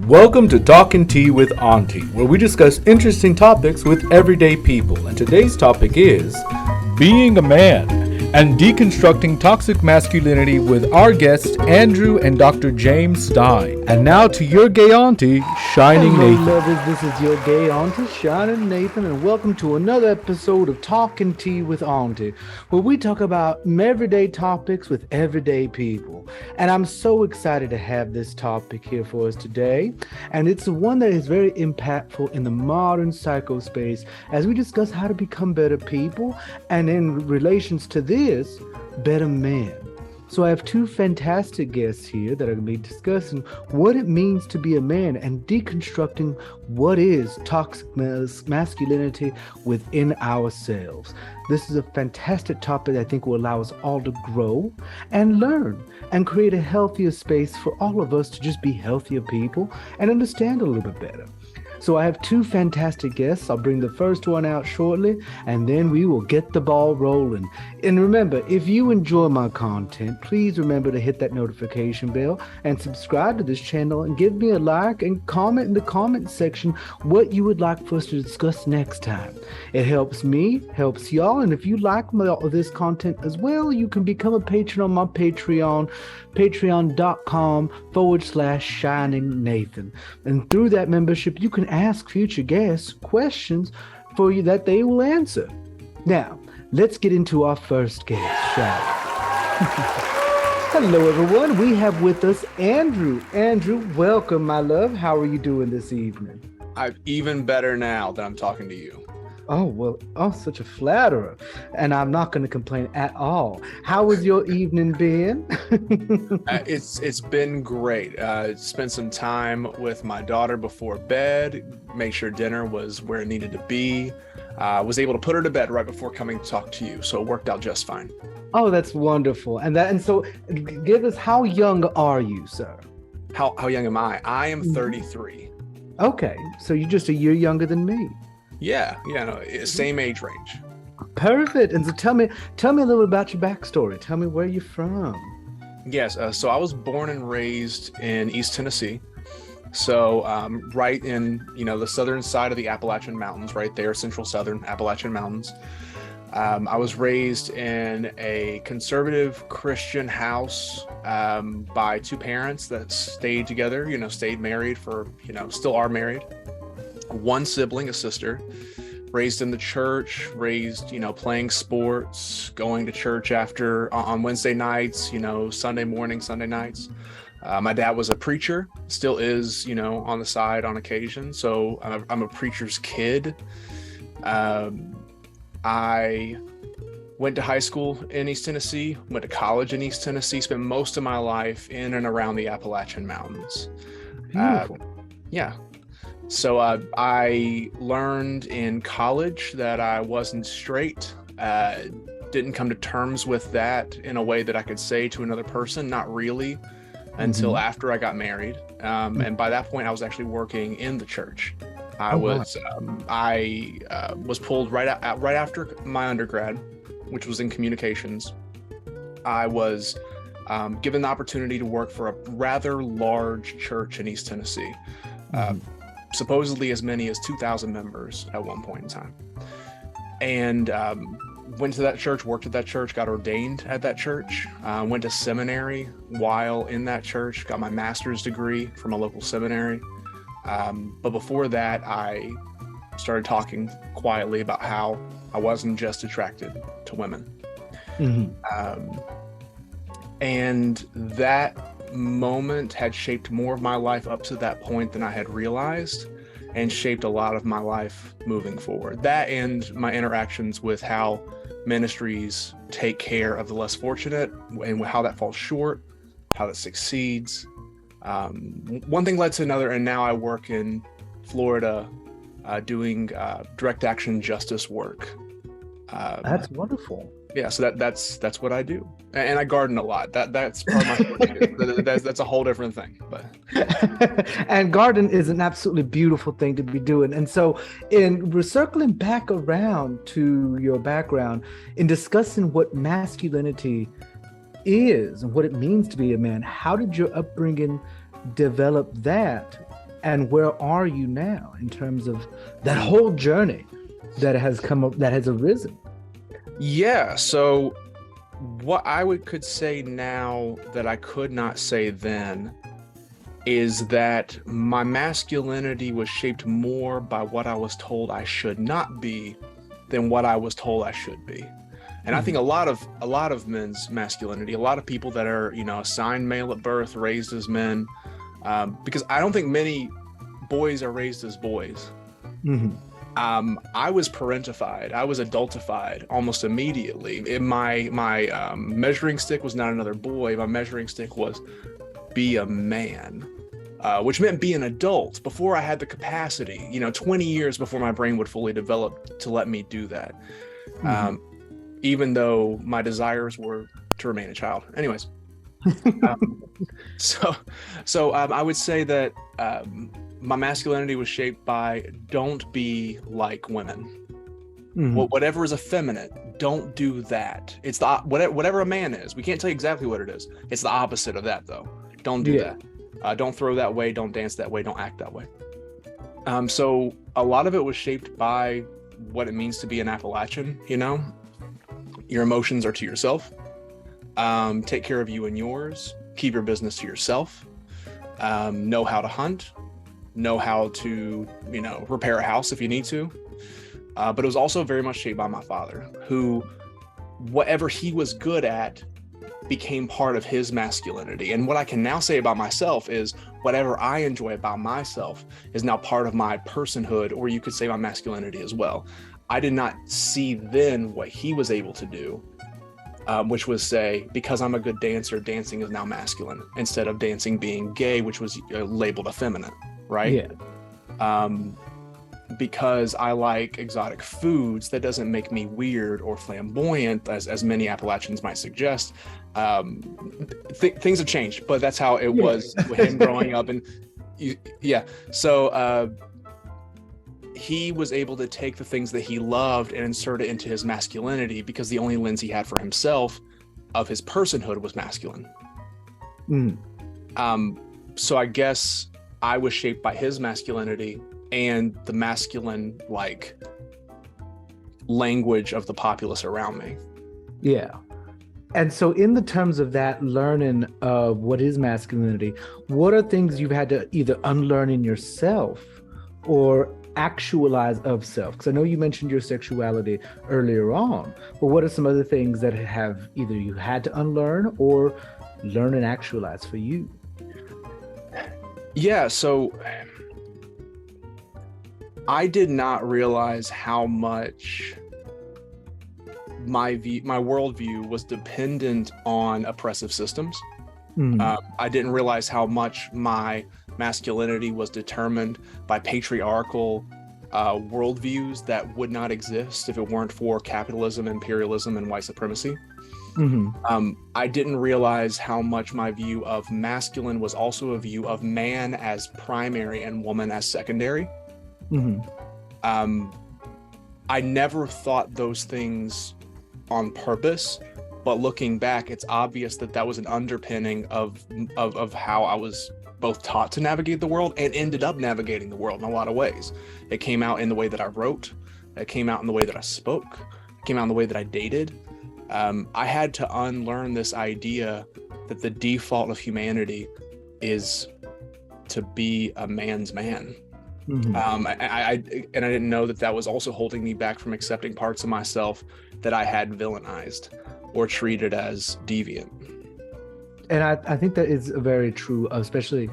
Welcome to Talking Tea with Auntie, where we discuss interesting topics with everyday people. And today's topic is being a man and deconstructing toxic masculinity with our guests Andrew and Dr. James Stein. And now to your gay auntie, Shiningnathan. Lovers, this is your gay auntie, Shiningnathan, and welcome to another episode of Talking Tea with Auntie, where we talk about everyday topics with everyday people. And I'm so excited to have this topic here for us today. And it's one that is very impactful in the modern psychospace as we discuss how to become better people, and in relations to this, better men. So I have two fantastic guests here that are going to be discussing what it means to be a man and deconstructing what is toxic masculinity within ourselves. This is a fantastic topic that I think will allow us all to grow and learn and create a healthier space for all of us to just be healthier people and understand a little bit better. So I have two fantastic guests. I'll bring the first one out shortly, and then we will get the ball rolling. And remember, if you enjoy my content, please remember to hit that notification bell and subscribe to this channel and give me a like and comment in the comment section what you would like for us to discuss next time. It helps me, helps y'all, and if you like this content as well, you can become a patron on my Patreon, patreon.com/Shiningnathan. And through that membership, you can ask future guests questions for you that they will answer. Now, let's get into our first guest, shall we? Hello, everyone. We have with us Andrew. Andrew, welcome, my love. How are you doing this evening? I'm even better now that I'm talking to you. Oh, well, such a flatterer. And I'm not going to complain at all. How has your evening been? It's been great. Spent some time with my daughter before bed, made sure dinner was where it needed to be. Was able to put her to bed right before coming to talk to you. So it worked out just fine. Oh, that's wonderful. And so give us, how young are you, sir? How young am I? I am 33. Okay. So you're just a year younger than me. Yeah, no, same age range. Perfect. And so tell me a little bit about your backstory. Tell me where you're from. Yes, so I was born and raised in East Tennessee. So right in, the southern side of the Appalachian Mountains, right there, central southern Appalachian Mountains. I was raised in a conservative Christian house by two parents that stayed together, stayed married for, still are married. One sibling, a sister, raised in the church, raised, playing sports, going to church on Wednesday nights, Sunday morning, Sunday nights. My dad was a preacher, still is, on the side on occasion. So I'm a preacher's kid. I went to high school in East Tennessee, went to college in East Tennessee, spent most of my life in and around the Appalachian Mountains. Beautiful. Yeah. So I learned in college that I wasn't straight, didn't come to terms with that in a way that I could say to another person, not really, until after I got married. And by that point, I was actually working in the church. I was pulled right after my undergrad, which was in communications. I was given the opportunity to work for a rather large church in East Tennessee. Supposedly as many as 2,000 members at one point in time. And went to that church, worked at that church, got ordained at that church, went to seminary while in that church, got my master's degree from a local seminary. But before that, I started talking quietly about how I wasn't just attracted to women. And that moment had shaped more of my life up to that point than I had realized, and shaped a lot of my life moving forward. That and my interactions with how ministries take care of the less fortunate and how that falls short, how that succeeds. One thing led to another, and now I work in Florida doing direct action justice work. That's wonderful. Yeah, so that's what I do, and I garden a lot. That's part of my story. That's a whole different thing. But and garden is an absolutely beautiful thing to be doing. And so, we're circling back around to your background in discussing what masculinity is and what it means to be a man. How did your upbringing develop that And where are you now in terms of that whole journey that has come up, that has arisen? Yeah. So what I could say now that I could not say then is that my masculinity was shaped more by what I was told I should not be than what I was told I should be. And I think a lot of men's masculinity, a lot of people that are, assigned male at birth, raised as men, because I don't think many boys are raised as boys. I was parentified. I was adultified almost immediately. My measuring stick was not another boy. My measuring stick was be a man, which meant be an adult before I had the capacity, 20 years before my brain would fully develop to let me do that. Even though my desires were to remain a child. Anyways, so I would say that my masculinity was shaped by don't be like women. Whatever is effeminate, don't do that. It's the whatever a man is. We can't tell you exactly what it is. It's the opposite of that, though. Don't do that. Don't throw that way. Don't dance that way. Don't act that way. So a lot of it was shaped by what it means to be an Appalachian. Your emotions are to yourself. Take care of you and yours. Keep your business to yourself. Know how to hunt. Know how to, repair a house if you need to. But it was also very much shaped by my father, who, whatever he was good at, became part of his masculinity. And what I can now say about myself is whatever I enjoy about myself is now part of my personhood, or you could say my masculinity as well. I did not see then what he was able to do, which was say, because I'm a good dancer, dancing is now masculine, instead of dancing being gay, which was labeled effeminate, right? Yeah. Because I like exotic foods, that doesn't make me weird or flamboyant, as many Appalachians might suggest. Things have changed, but that's how it was with him growing up. And so he was able to take the things that he loved and insert it into his masculinity, because the only lens he had for himself of his personhood was masculine. So I guess I was shaped by his masculinity and the masculine language of the populace around me. Yeah. And so in the terms of that learning of what is masculinity, what are things you've had to either unlearn in yourself or actualize of self? Because I know you mentioned your sexuality earlier on, but what are some other things that have either you had to unlearn or learn and actualize for you? Yeah, so I did not realize how much my worldview was dependent on oppressive systems. I didn't realize how much my masculinity was determined by patriarchal worldviews that would not exist if it weren't for capitalism, imperialism, and white supremacy. I didn't realize how much my view of masculine was also a view of man as primary and woman as secondary. I never thought those things on purpose, but looking back, it's obvious that was an underpinning of how I was both taught to navigate the world and ended up navigating the world in a lot of ways. It came out in the way that I wrote. It came out in the way that I spoke. It came out in the way that I dated. I had to unlearn this idea that the default of humanity is to be a man's man. I didn't know that was also holding me back from accepting parts of myself that I had villainized or treated as deviant. And I think that is very true, especially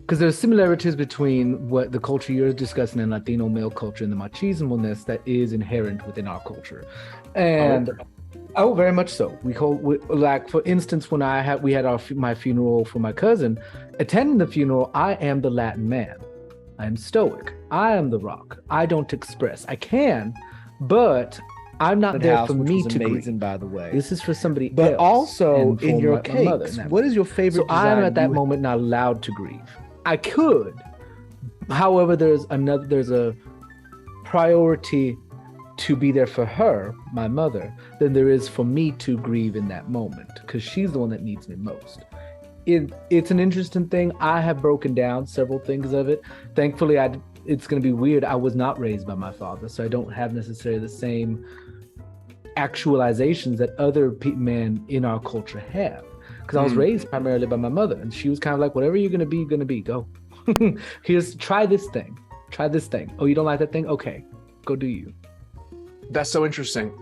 because there's similarities between what the culture you're discussing in Latino male culture and the machismo-ness that is inherent within our culture. And very much so. Like, for instance, when we had my funeral for my cousin, attending the funeral, I am the Latin man. I'm stoic. I am the rock. I don't express. I can, but I'm not there for me to grieve. By the way, this is for somebody else. But also, in your case, what is your favorite? So I'm at that moment not allowed to grieve. I could, however, there's a priority to be there for her, my mother, than there is for me to grieve in that moment, because she's the one that needs me most. it's an interesting thing. I have broken down several things of it. Thankfully, it's going to be weird. I was not raised by my father, so I don't have necessarily the same actualizations that other men in our culture have. Because I was raised primarily by my mother, and she was kind of like, whatever you're going to be, go. Try this thing. Oh, you don't like that thing? Okay, go do you. That's so interesting.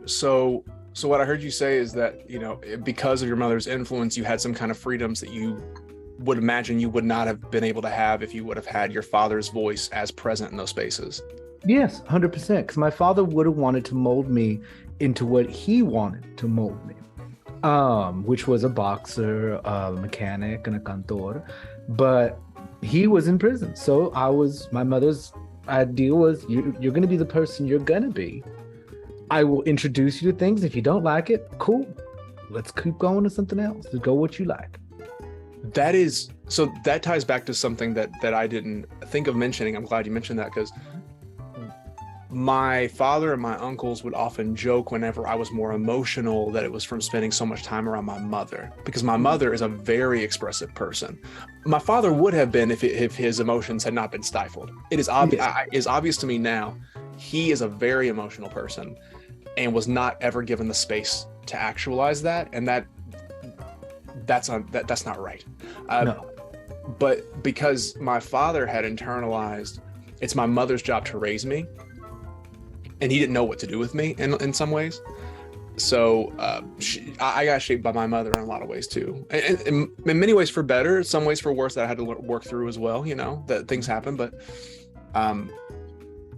So what I heard you say is that, because of your mother's influence, you had some kind of freedoms that you would imagine you would not have been able to have if you would have had your father's voice as present in those spaces. Yes, 100%. Because my father would have wanted to mold me into what he wanted to mold me, which was a boxer, a mechanic, and a cantor. But he was in prison. So my mother's idea was, you're going to be the person you're going to be. I will introduce you to things. If you don't like it, cool. Let's keep going to something else. Let's go what you like. That ties back to something that I didn't think of mentioning. I'm glad you mentioned that, because my father and my uncles would often joke whenever I was more emotional that it was from spending so much time around my mother, because my mother is a very expressive person. My father would have been if his emotions had not been stifled. It is obvious to me now, he is a very emotional person and was not ever given the space to actualize that, and that's not right. No. But because my father had internalized, it's my mother's job to raise me, and he didn't know what to do with me in some ways. So I got shaped by my mother in a lot of ways too, and in many ways for better, some ways for worse that I had to work through as well. That things happen, but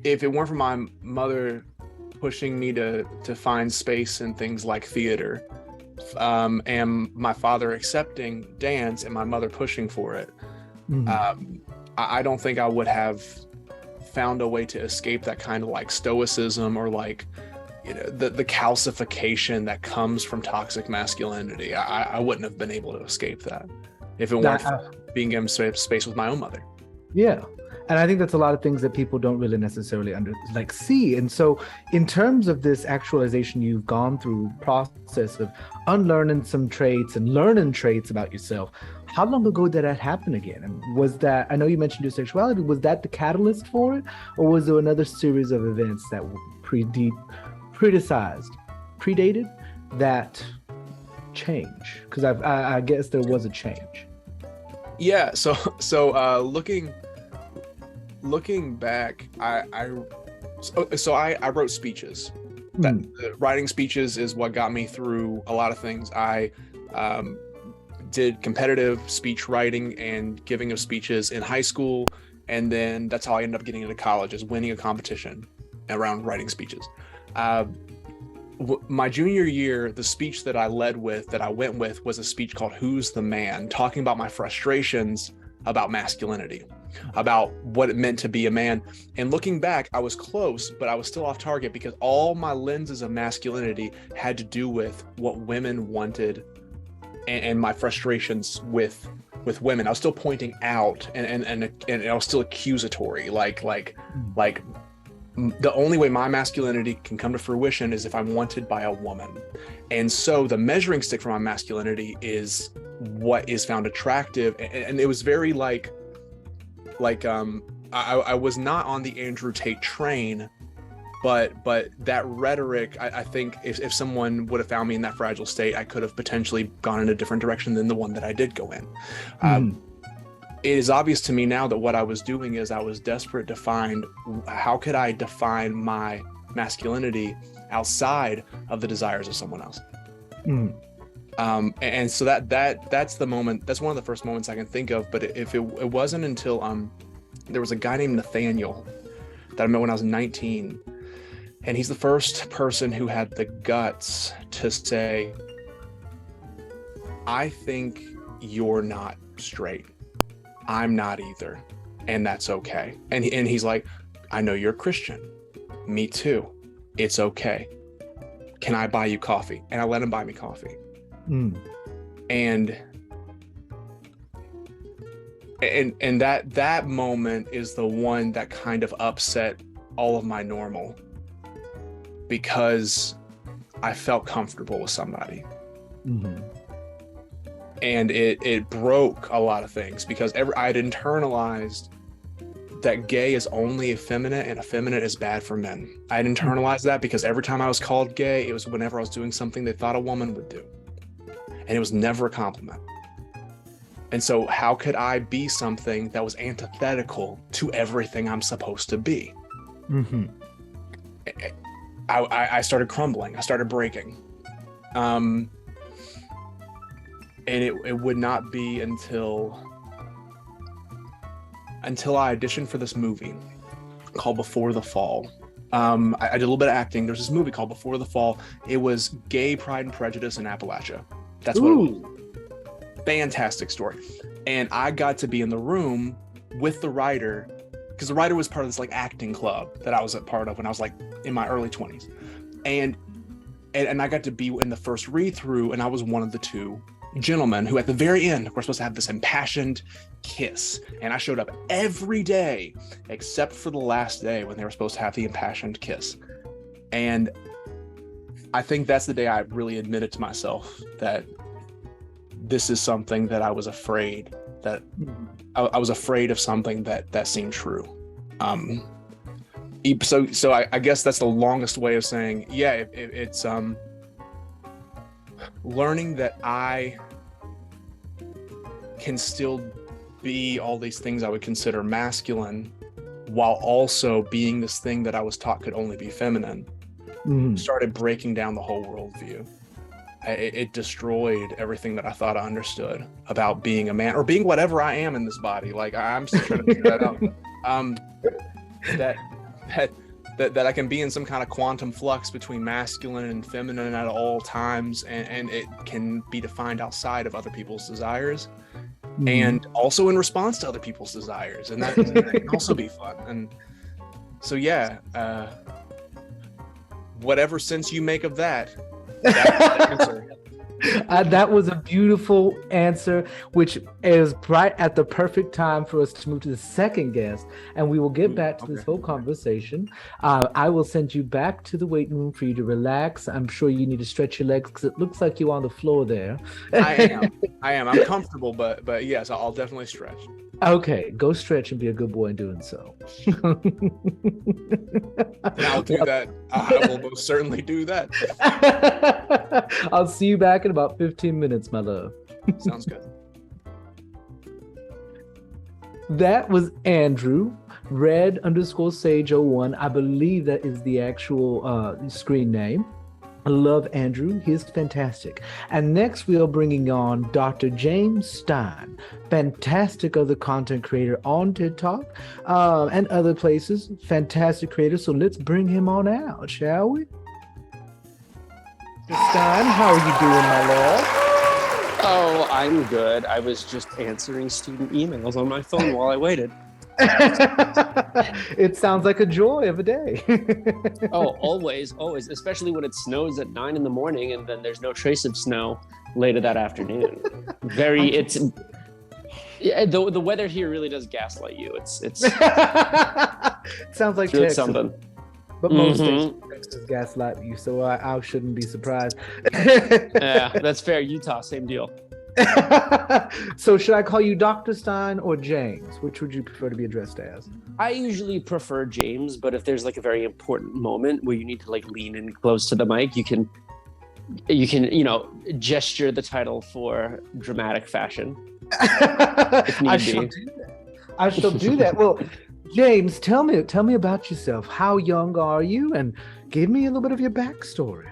if it weren't for my mother pushing me to find space in things like theater, and my father accepting dance and my mother pushing for it, I don't think I would have found a way to escape that kind of like stoicism, or like the calcification that comes from toxic masculinity. I wouldn't have been able to escape that if it weren't for being given space with my own mother. Yeah. And I think that's a lot of things that people don't really necessarily see. And so in terms of this actualization, you've gone through process of unlearning some traits and learning traits about yourself. How long ago did that happen again? And was that, I know you mentioned your sexuality, was that the catalyst for it? Or was there another series of events that predated that change? Because I guess there was a change. Yeah. So looking back, I wrote speeches. Writing speeches is what got me through a lot of things. I did competitive speech writing and giving of speeches in high school, and then that's how I ended up getting into college, is winning a competition around writing speeches. My junior year, the speech that I went with was a speech called "Who's the Man?", talking about my frustrations about masculinity, about what it meant to be a man. And looking back, I was close, but I was still off target, because all my lenses of masculinity had to do with what women wanted and my frustrations with women. I was still pointing out and I was still accusatory, like the only way my masculinity can come to fruition is if I'm wanted by a woman. And so the measuring stick for my masculinity is what is found attractive. And it was very I was not on the Andrew Tate train, but that rhetoric, I think if someone would have found me in that fragile state, I could have potentially gone in a different direction than the one that I did go in. It is obvious to me now that what I was doing is I was desperate to find, how could I define my masculinity outside of the desires of someone else? And so that's the moment. That's one of the first moments I can think of. But if it wasn't until there was a guy named Nathaniel that I met when I was 19, and he's the first person who had the guts to say, "I think you're not straight. I'm not either, and that's okay." And he's like, "I know you're a Christian. Me too. It's okay. Can I buy you coffee?" And I let him buy me coffee. And that moment is the one that kind of upset all of my normal, because I felt comfortable with somebody. And it broke a lot of things because I'd internalized that gay is only effeminate and effeminate is bad for men. I'd internalized that because every time I was called gay, it was whenever I was doing something they thought a woman would do. And it was never a compliment. And so how could I be something that was antithetical to everything I'm supposed to be? Mm-hmm. I started crumbling. I started breaking. And it would not be until I auditioned for this movie called Before the Fall. I did a little bit of acting. There's this movie called Before the Fall. It was gay pride and prejudice in Appalachia. That's what it was. Fantastic story. And I got to be in the room with the writer, because the writer was part of this like acting club that I was a part of when I was like in my early 20s. And I got to be in the first read through, and I was one of the two gentlemen who at the very end we're supposed to have this impassioned kiss. And I showed up every day except for the last day when they were supposed to have the impassioned kiss. And I think that's the day I really admitted to myself that this is something that I was afraid that I was afraid of something that seemed true. So I guess that's the longest way of saying, yeah, it's learning that I can still be all these things I would consider masculine while also being this thing that I was taught could only be feminine. Started breaking down the whole worldview. It destroyed everything that I thought I understood about being a man or being whatever I am in this body. Like I'm still trying to figure that out. That I can be in some kind of quantum flux between masculine and feminine at all times, and it can be defined outside of other people's desires, and also in response to other people's desires, and that can also be fun. And so, yeah, whatever sense you make of that. That was a beautiful answer, which is right at the perfect time for us to move to the second guest, and we will get back to this whole conversation. I will send you back to the waiting room for you to relax. I'm sure you need to stretch your legs because it looks like you're on the floor there. I am. I'm comfortable, but yes, I'll definitely stretch. Okay, go stretch and be a good boy in doing so. I'll do that. I will most certainly do that. I'll see you back in about 15 minutes, my love. Sounds good. That was Andrew, red_sage01. I believe that is the actual screen name. I love Andrew. He's fantastic. And next we are bringing on Dr. James Stein, fantastic other content creator on TikTok and other places. Fantastic creator. So let's bring him on out, shall we? Mr. Stein, how are you doing, my love? Oh, I'm good. I was just answering student emails on my phone while I waited. It sounds like a joy of a day. Oh, always, especially when it snows at 9 a.m. and then there's no trace of snow later that afternoon. The weather here really does gaslight you. It's It sounds like doing Texas, something. but most Texas gaslight you, so I shouldn't be surprised. Yeah, that's fair. Utah, same deal. So should I call you Dr. Stein or James? Which would you prefer to be addressed as? I usually prefer James, but if there's like a very important moment where you need to like lean in close to the mic, you can gesture the title for dramatic fashion. If need I shall do that. Well, James, tell me about yourself. How young are you? And give me a little bit of your backstory.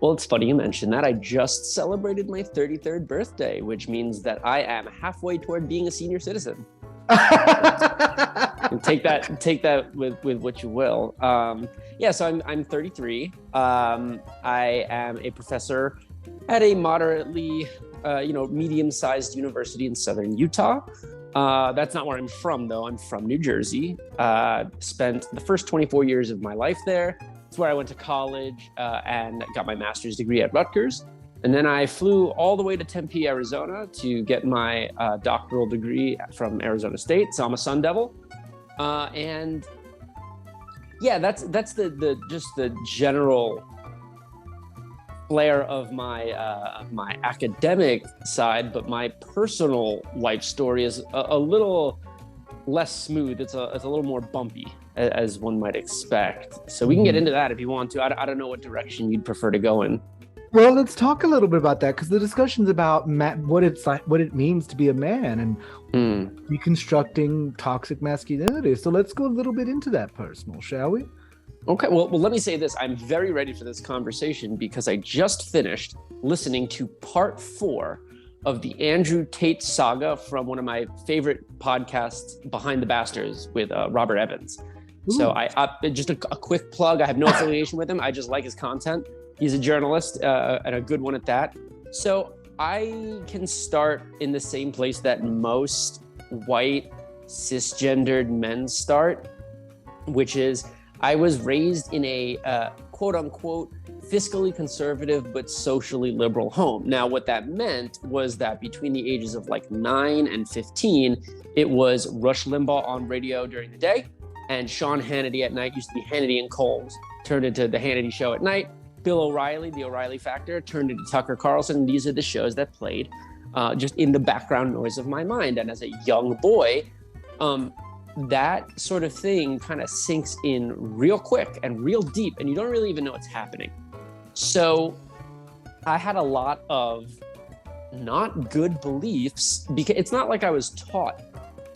Well, it's funny you mentioned that. I just celebrated my 33rd birthday, which means that I am halfway toward being a senior citizen. And take that with what you will. So I'm 33. I am a professor at a moderately, medium-sized university in southern Utah. That's not where I'm from, though. I'm from New Jersey. Spent the first 24 years of my life there. It's where I went to college and got my master's degree at Rutgers. And then I flew all the way to Tempe, Arizona to get my doctoral degree from Arizona State. So I'm a Sun Devil. That's the general flair of my academic side, but my personal life story is a little less smooth. It's a little more bumpy, as one might expect. So we can get into that if you want to. I don't know what direction you'd prefer to go in. Well, let's talk a little bit about that, because the discussion's about what it's like, what it means to be a man, and deconstructing toxic masculinity. So let's go a little bit into that personal, shall we? Okay, well, let me say this. I'm very ready for this conversation because I just finished listening to part 4 of the Andrew Tate saga from one of my favorite podcasts, Behind the Bastards, with Robert Evans. Ooh. So I just a quick plug. I have no affiliation with him. I just like his content. He's a journalist and a good one at that. So I can start in the same place that most white cisgendered men start, which is I was raised in a quote unquote fiscally conservative but socially liberal home. Now, what that meant was that between the ages of like 9 and 15, it was Rush Limbaugh on radio during the day, and Sean Hannity at night. Used to be Hannity and Coles, turned into the Hannity Show at night. Bill O'Reilly, the O'Reilly Factor, turned into Tucker Carlson. These are the shows that played just in the background noise of my mind. And as a young boy, that sort of thing kind of sinks in real quick and real deep, and you don't really even know what's happening. So I had a lot of not good beliefs, because it's not like I was taught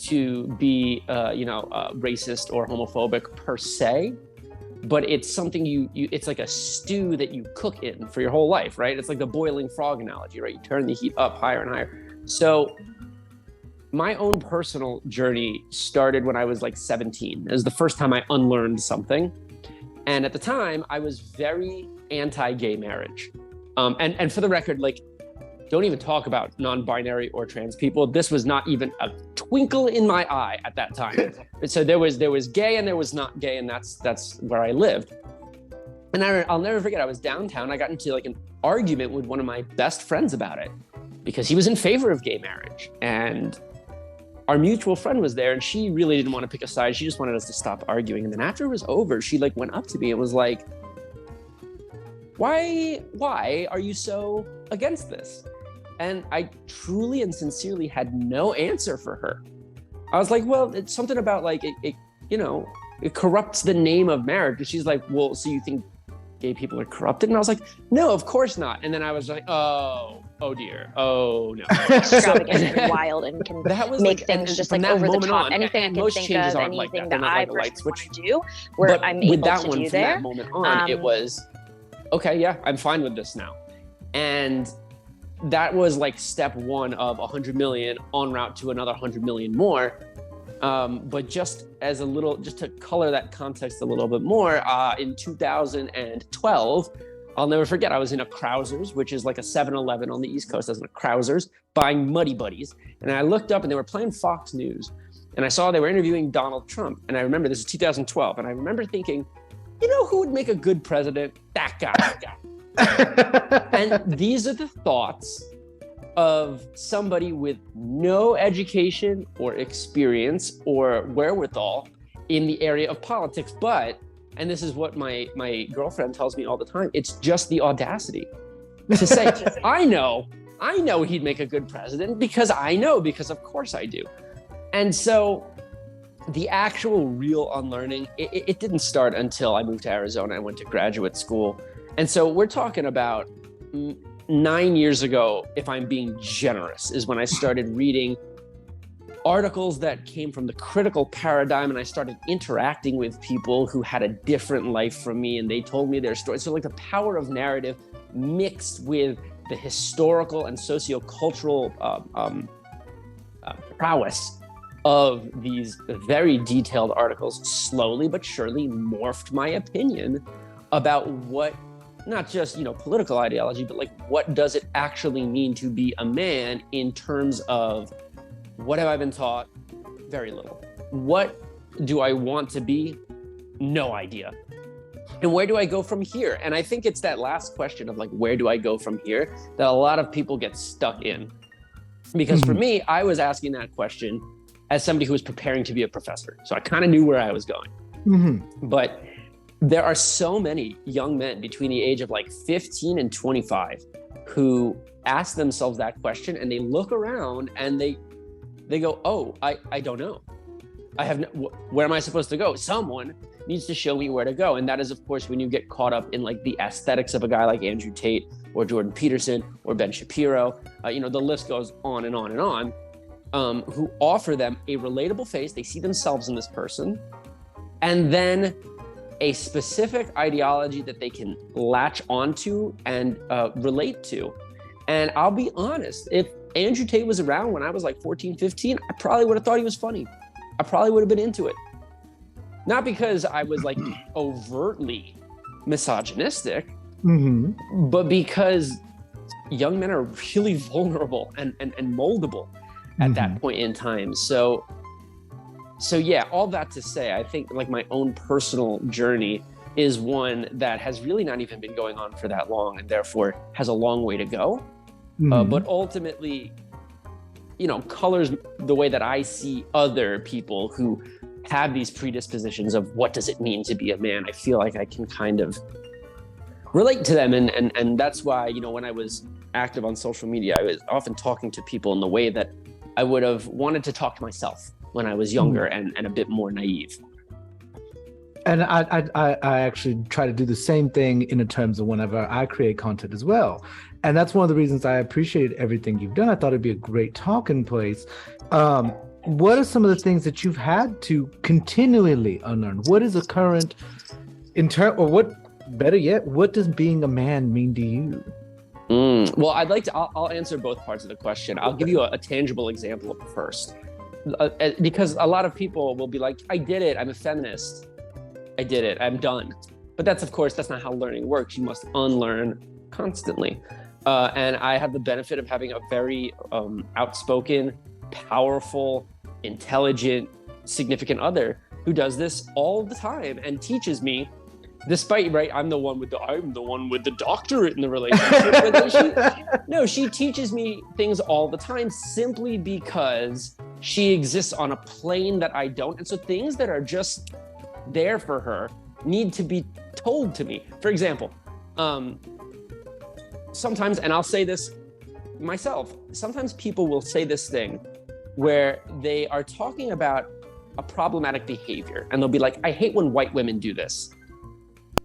to be, racist or homophobic per se, but it's something it's like a stew that you cook in for your whole life, right? It's like the boiling frog analogy, right? You turn the heat up higher and higher. So my own personal journey started when I was like 17. It was the first time I unlearned something. And at the time, I was very anti-gay marriage. And for the record, like, don't even talk about non-binary or trans people. This was not even a twinkle in my eye at that time. So there was gay and there was not gay, and that's where I lived. And I'll never forget, I was downtown. I got into like an argument with one of my best friends about it because he was in favor of gay marriage. And our mutual friend was there, and she really didn't want to pick a side. She just wanted us to stop arguing. And then after it was over, she like went up to me and was like, why are you so against this? And I truly and sincerely had no answer for her. I was like, well, it's something about like, it corrupts the name of marriage. And she's like, well, so you think gay people are corrupted? And I was like, no, of course not. And then I was like, oh dear. Oh no. Extravagant and wild, and can make things just like over the top. Anything I can think of, anything that I personally want to do, where I'm able to do there. From that moment on, it was, okay, yeah, I'm fine with this now. And that was like step 1 of 100 million en route to another 100 million more. But just to color that context a little bit more, in 2012, I'll never forget, I was in a Krausers, which is like a 7-Eleven on the East Coast. I was in a Krausers buying Muddy Buddies. And I looked up and they were playing Fox News. And I saw they were interviewing Donald Trump. And I remember this is 2012. And I remember thinking, you know who would make a good president? That guy. And these are the thoughts of somebody with no education or experience or wherewithal in the area of politics. But, and this is what my girlfriend tells me all the time, it's just the audacity to say, I know he'd make a good president because of course I do. And so the actual real unlearning, it didn't start until I moved to Arizona. I went to graduate school. And so we're talking about 9 years ago, if I'm being generous, is when I started reading articles that came from the critical paradigm, and I started interacting with people who had a different life from me, and they told me their story. So like the power of narrative mixed with the historical and sociocultural prowess of these very detailed articles slowly but surely morphed my opinion about what, not just, political ideology, but like what does it actually mean to be a man in terms of what have I been taught? Very little. What do I want to be? No idea. And where do I go from here? And I think it's that last question of like, where do I go from here that a lot of people get stuck in. Because for me, I was asking that question as somebody who was preparing to be a professor. So I kind of knew where I was going. But there are so many young men between the age of like 15 and 25 who ask themselves that question, and they look around and they go, oh, I don't know. Where am I supposed to go? Someone needs to show me where to go. And that is, of course, when you get caught up in like the aesthetics of a guy like Andrew Tate or Jordan Peterson or Ben Shapiro, the list goes on and on and on, who offer them a relatable face. They see themselves in this person, and then a specific ideology that they can latch onto and relate to. And I'll be honest, if Andrew Tate was around when I was like 14, 15, I probably would have thought he was funny. I probably would have been into it. Not because I was like overtly misogynistic, but because young men are really vulnerable and moldable at that point in time. So yeah, all that to say, I think like my own personal journey is one that has really not even been going on for that long, and therefore has a long way to go. But ultimately, colors the way that I see other people who have these predispositions of what does it mean to be a man. I feel like I can kind of relate to them. And that's why, when I was active on social media, I was often talking to people in the way that I would have wanted to talk to myself when I was younger and a bit more naive. And I actually try to do the same thing in terms of whenever I create content as well. And that's one of the reasons I appreciated everything you've done. I thought it'd be a great talking place. What are some of the things that you've had to continually unlearn? What is a current or what, better yet, what does being a man mean to you? Well, I'll answer both parts of the question. I'll give you a tangible example of it first. Because a lot of people will be like, I did it. I'm a feminist. I did it. I'm done. But that's not how learning works. You must unlearn constantly. And I have the benefit of having a very outspoken, powerful, intelligent, significant other who does this all the time and teaches me, despite, right, I'm the one with the doctorate in the relationship. But she teaches me things all the time simply because she exists on a plane that I don't. And so things that are just there for her need to be told to me. For example, sometimes, and I'll say this myself, sometimes people will say this thing where they are talking about a problematic behavior and they'll be like, I hate when white women do this.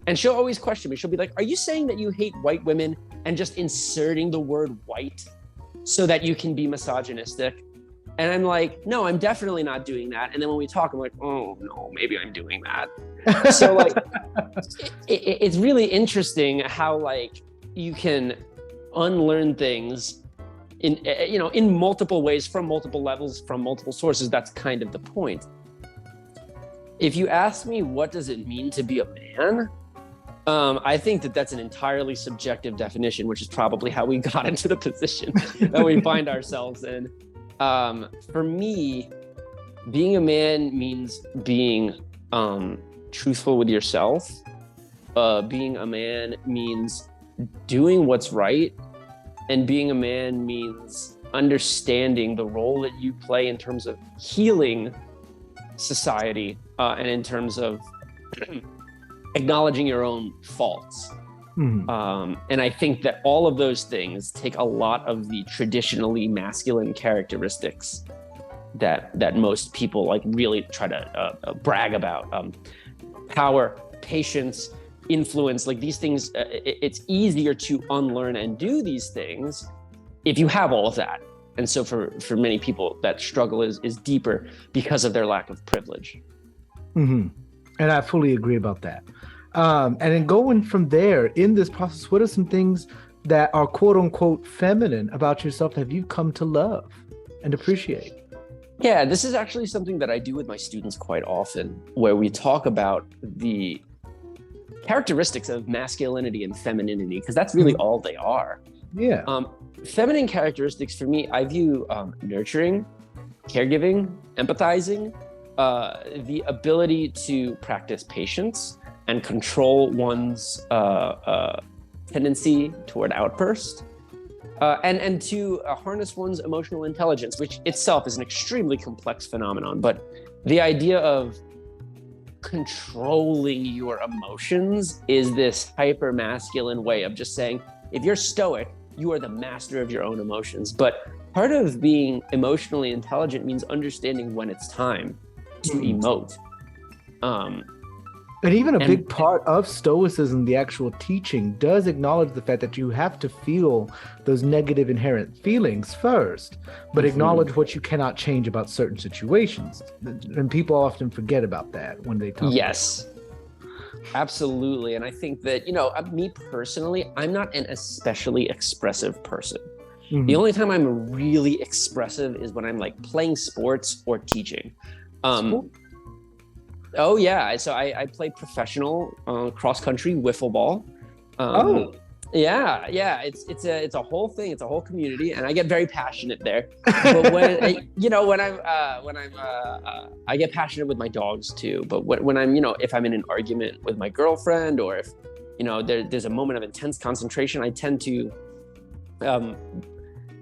And she'll always question me. She'll be like, are you saying that you hate white women and just inserting the word white so that you can be misogynistic? And I'm like, no, I'm definitely not doing that. And then when we talk, I'm like, oh no, maybe I'm doing that. So like, it's really interesting how like you can unlearn things in multiple ways, from multiple levels, from multiple sources. That's kind of the point. If you ask me, what does it mean to be a man? I think that's an entirely subjective definition, which is probably how we got into the position that we find ourselves in. For me, being a man means being truthful with yourself. Being a man means doing what's right. And being a man means understanding the role that you play in terms of healing society and in terms of acknowledging your own faults. And I think that all of those things take a lot of the traditionally masculine characteristics that most people like really try to brag about. Power, patience, influence, like these things, it's easier to unlearn and do these things if you have all of that. And so for many people, that struggle is deeper because of their lack of privilege. And I fully agree about that. And then going from there in this process, what are some things that are quote unquote feminine about yourself that you've come to love and appreciate? Yeah, this is actually something that I do with my students quite often, where we talk about the characteristics of masculinity and femininity, because that's really all they are. Yeah. Feminine characteristics for me, I view nurturing, caregiving, empathizing, the ability to practice patience and control one's tendency toward outburst, and to harness one's emotional intelligence, which itself is an extremely complex phenomenon. But the idea of controlling your emotions is this hyper masculine way of just saying, if you're stoic, you are the master of your own emotions. But part of being emotionally intelligent means understanding when it's time to emote. And even a big part of Stoicism, the actual teaching, does acknowledge the fact that you have to feel those negative inherent feelings first, but acknowledge what you cannot change about certain situations. And people often forget about that when they talk. Yes, absolutely. And I think that, me personally, I'm not an especially expressive person. The only time I'm really expressive is when I'm like playing sports or teaching. Oh yeah, so I play professional cross country wiffle ball. Yeah, it's a whole thing. It's a whole community, and I get very passionate there. But when I get passionate with my dogs too. But when I'm if I'm in an argument with my girlfriend, or if there's a moment of intense concentration, I tend to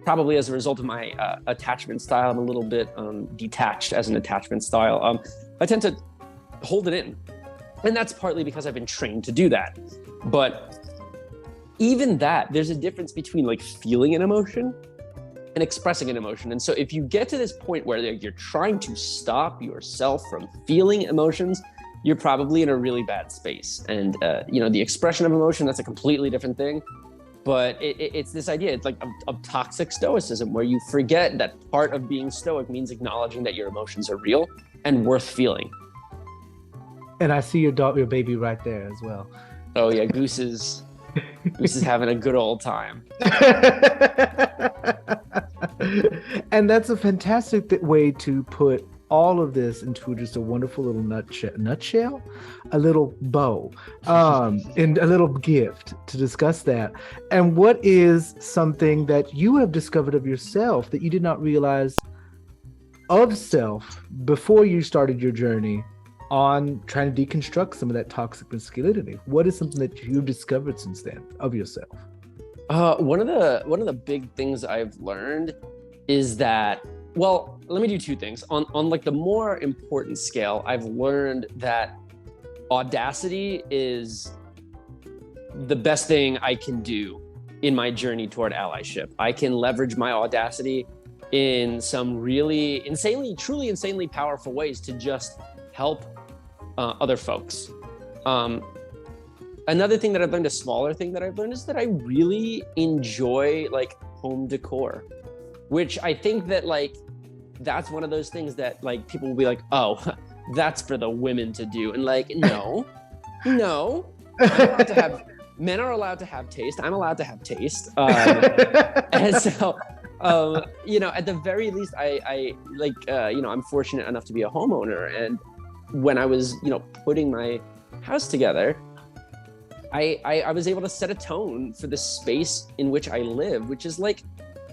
probably as a result of my attachment style, I'm a little bit detached as an attachment style. I tend to hold it in, and that's partly because I've been trained to do that. But even that, there's a difference between like feeling an emotion and expressing an emotion. And so if you get to this point where you're trying to stop yourself from feeling emotions, you're probably in a really bad space. And the expression of emotion, that's a completely different thing. But it's this idea, it's like of toxic stoicism, where you forget that part of being stoic means acknowledging that your emotions are real and worth feeling. And I see your baby right there as well. Oh yeah, Goose is having a good old time. And that's a fantastic way to put all of this into just a wonderful little nutshell, a little bow, and a little gift to discuss that. And what is something that you have discovered of yourself that you did not realize of self before you started your journey on trying to deconstruct some of that toxic masculinity? What is something that you've discovered since then of yourself? One of the big things I've learned is that, well, let me do two things. On like the more important scale, I've learned that audacity is the best thing I can do in my journey toward allyship. I can leverage my audacity in some really truly insanely powerful ways to just help other folks. Another thing that I've learned, a smaller thing that I've learned, is that I really enjoy like home decor, which I think that like that's one of those things that like people will be like, oh, that's for the women to do. And like, no, I'm allowed to have, men are allowed to have taste. I'm allowed to have taste. And so, at the very least, I like, I'm fortunate enough to be a homeowner. And when I was, putting my house together, I was able to set a tone for the space in which I live, which is like,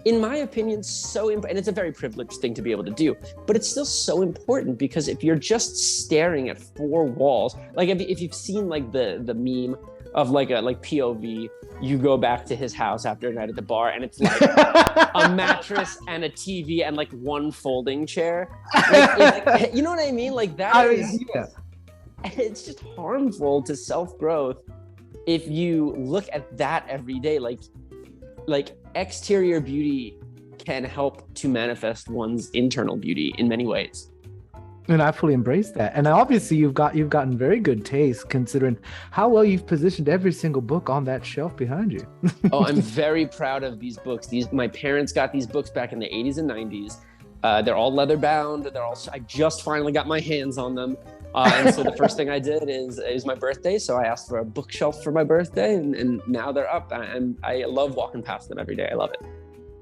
in my opinion, so important. And it's a very privileged thing to be able to do, but it's still so important, because if you're just staring at four walls, like if you've seen like the meme of like POV, you go back to his house after a night at the bar, and it's like a mattress and a TV and like one folding chair. Like, you know what I mean? Like that it's just harmful to self-growth if you look at that every day. Like exterior beauty can help to manifest one's internal beauty in many ways. And I fully embrace that. And obviously you've gotten very good taste, considering how well you've positioned every single book on that shelf behind you. Oh, I'm very proud of these books. My parents got these books back in the 80s and 90s. They're all leather bound. I just finally got my hands on them. And so the first thing I did is my birthday. So I asked for a bookshelf for my birthday, and now they're up. And I love walking past them every day. I love it.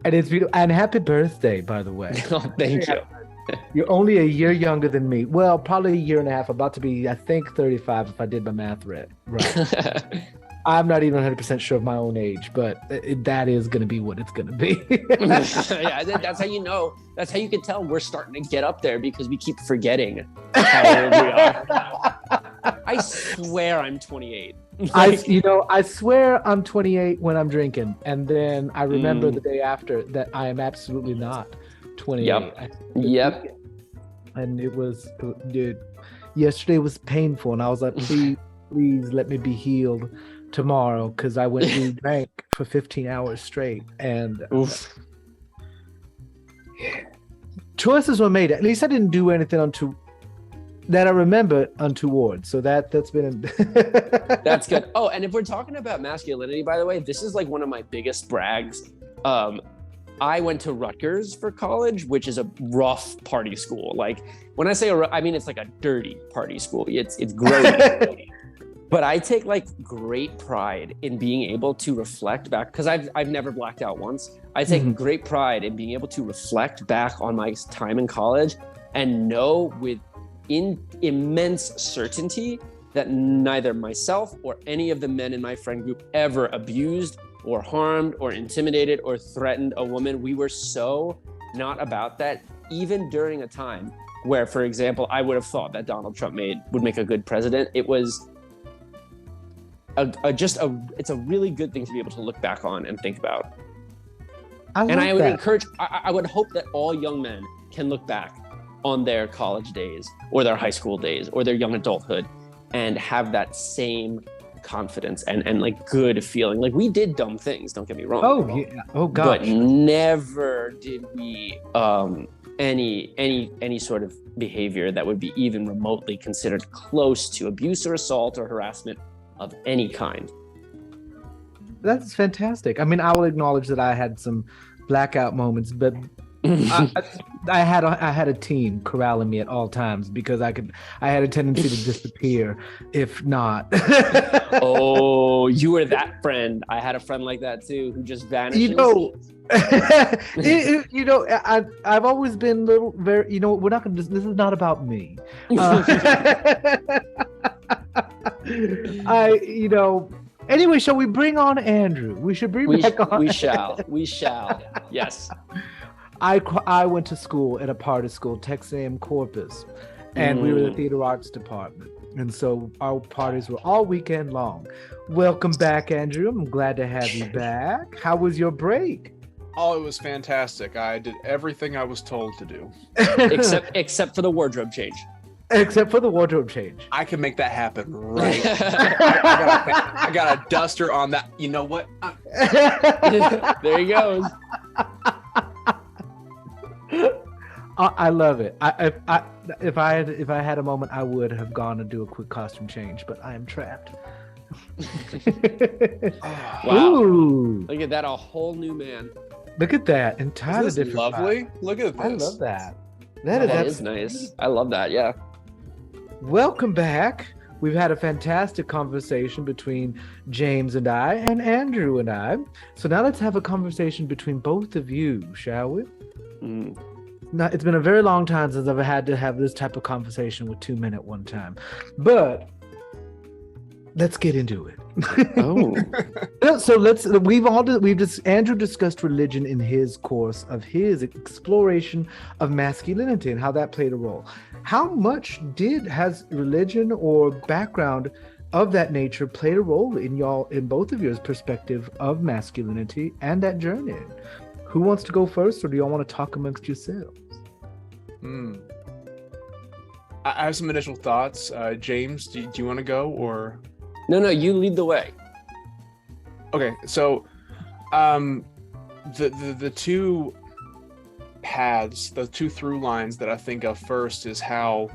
And it's beautiful. And happy birthday, by the way. Oh, thank you. You're only a year younger than me. Well, probably a year and a half, about to be, I think, 35 if I did my math right. I'm not even 100% sure of my own age, but that is going to be what it's going to be. Yeah, that's how you know. That's how you can tell we're starting to get up there, because we keep forgetting how old we are. I swear I'm 28. I swear I'm 28 when I'm drinking, and then I remember the day after that I am absolutely not 28. Yep. And it was, dude, yesterday was painful, and I was like, please let me be healed tomorrow, because I went and drank for 15 hours straight, and choices were made. At least I didn't do anything that I remember untoward. So that's been that's good. Oh, and if we're talking about masculinity, by the way, this is like one of my biggest brags. I went to Rutgers for college, which is a rough party school. Like when I say I mean it's like a dirty party school. It's grody. But I take like great pride in being able to reflect back, because I've never blacked out once. I take great pride in being able to reflect back on my time in college and know with immense certainty that neither myself or any of the men in my friend group ever abused or harmed or intimidated or threatened a woman. We were so not about that, even during a time where, for example, I would have thought that Donald Trump would make a good president. It was it's a really good thing to be able to look back on and think about. I would encourage, I would hope that all young men can look back on their college days or their high school days or their young adulthood and have that same confidence and like good feeling. Like we did dumb things, don't get me wrong. Oh yeah. Oh gosh. But never did we any sort of behavior that would be even remotely considered close to abuse or assault or harassment of any kind. That's fantastic. I mean, I will acknowledge that I had some blackout moments, but I had a team corralling me at all times, because I had a tendency to disappear if not. Oh, you were that friend. I had a friend like that too, who just vanishes. I've always been very. We're not gonna. This is not about me. Anyway, shall we bring on Andrew? We should bring back on. We shall. Yes. I went to school at a part of school, Texas A&M Corpus, and we were the theater arts department. And so our parties were all weekend long. Welcome back, Andrew. I'm glad to have you back. How was your break? Oh, it was fantastic. I did everything I was told to do. Except for the wardrobe change. Except for the wardrobe change. I can make that happen right. I got a duster on that. You know what? There he goes. I love it. If I had a moment, I would have gone to do a quick costume change, but I am trapped. Wow! Ooh. Look at that, a whole new man. Look at that, entirely different. Lovely. Look at this. I love that. That is nice. I love that. Yeah. Welcome back. We've had a fantastic conversation between James and I, and Andrew and I. So now let's have a conversation between both of you, shall we? Now, it's been a very long time since I've had to have this type of conversation with two men at one time, but let's get into it. So Andrew discussed religion in his course of his exploration of masculinity and how that played a role. How much has religion or background of that nature played a role in both of your perspective of masculinity and that journey? Who wants to go first, or do y'all want to talk amongst yourselves? I have some initial thoughts. James, do you want to go, or? No, you lead the way. Okay, so the two paths, the two through lines that I think of first is how,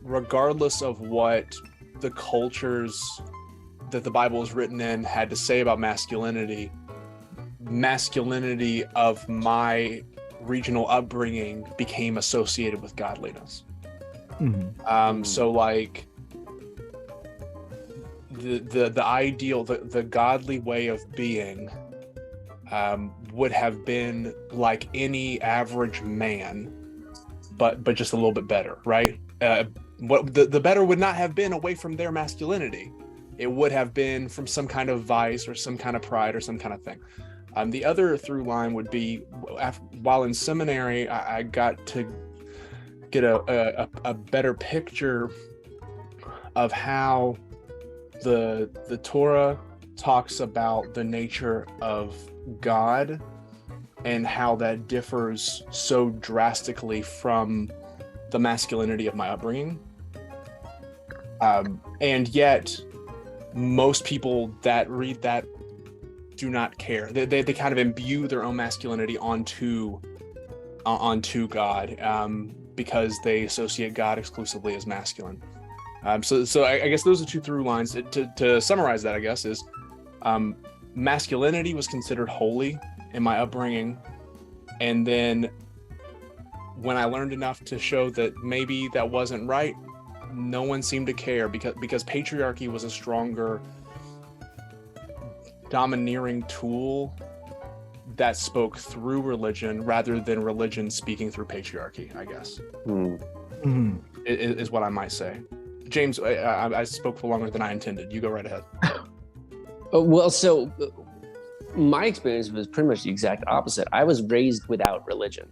regardless of what the cultures that the Bible is written in had to say about masculinity of my regional upbringing became associated with godliness. So like the ideal, the godly way of being would have been like any average man, but just a little bit better, right? What the better would not have been away from their masculinity. It would have been from some kind of vice or some kind of pride or some kind of thing. The other through line would be, while in seminary, I got to get a better picture of how the Torah talks about the nature of God and how that differs so drastically from the masculinity of my upbringing. And yet most people that read that do not care. They kind of imbue their own masculinity onto God, because they associate God exclusively as masculine. So I guess those are two through lines. To summarize that, I guess, is masculinity was considered holy in my upbringing, and then when I learned enough to show that maybe that wasn't right, no one seemed to care, because patriarchy was a stronger domineering tool that spoke through religion rather than religion speaking through patriarchy, I guess. Is what I might say. James, I spoke for longer than I intended. You go right ahead. Well, so my experience was pretty much the exact opposite. I was raised without religion.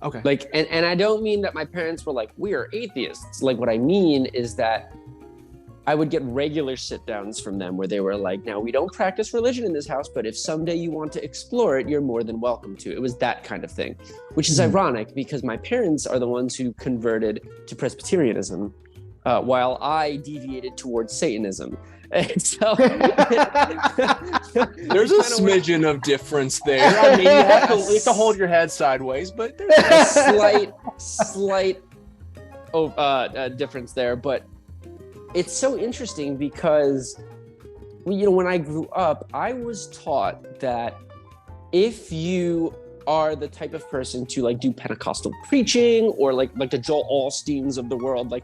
Okay. Like, and I don't mean that my parents were like, we are atheists. Like, what I mean is that I would get regular sit downs from them where they were like, now we don't practice religion in this house, but if someday you want to explore it, you're more than welcome to. It was that kind of thing, which is ironic because my parents are the ones who converted to Presbyterianism, while I deviated towards Satanism. And so there's a smidgen of difference there. I mean, you have to hold your head sideways, but there's a slight difference there. But it's so interesting because, when I grew up, I was taught that if you are the type of person to like do Pentecostal preaching or like the Joel Osteens of the world, like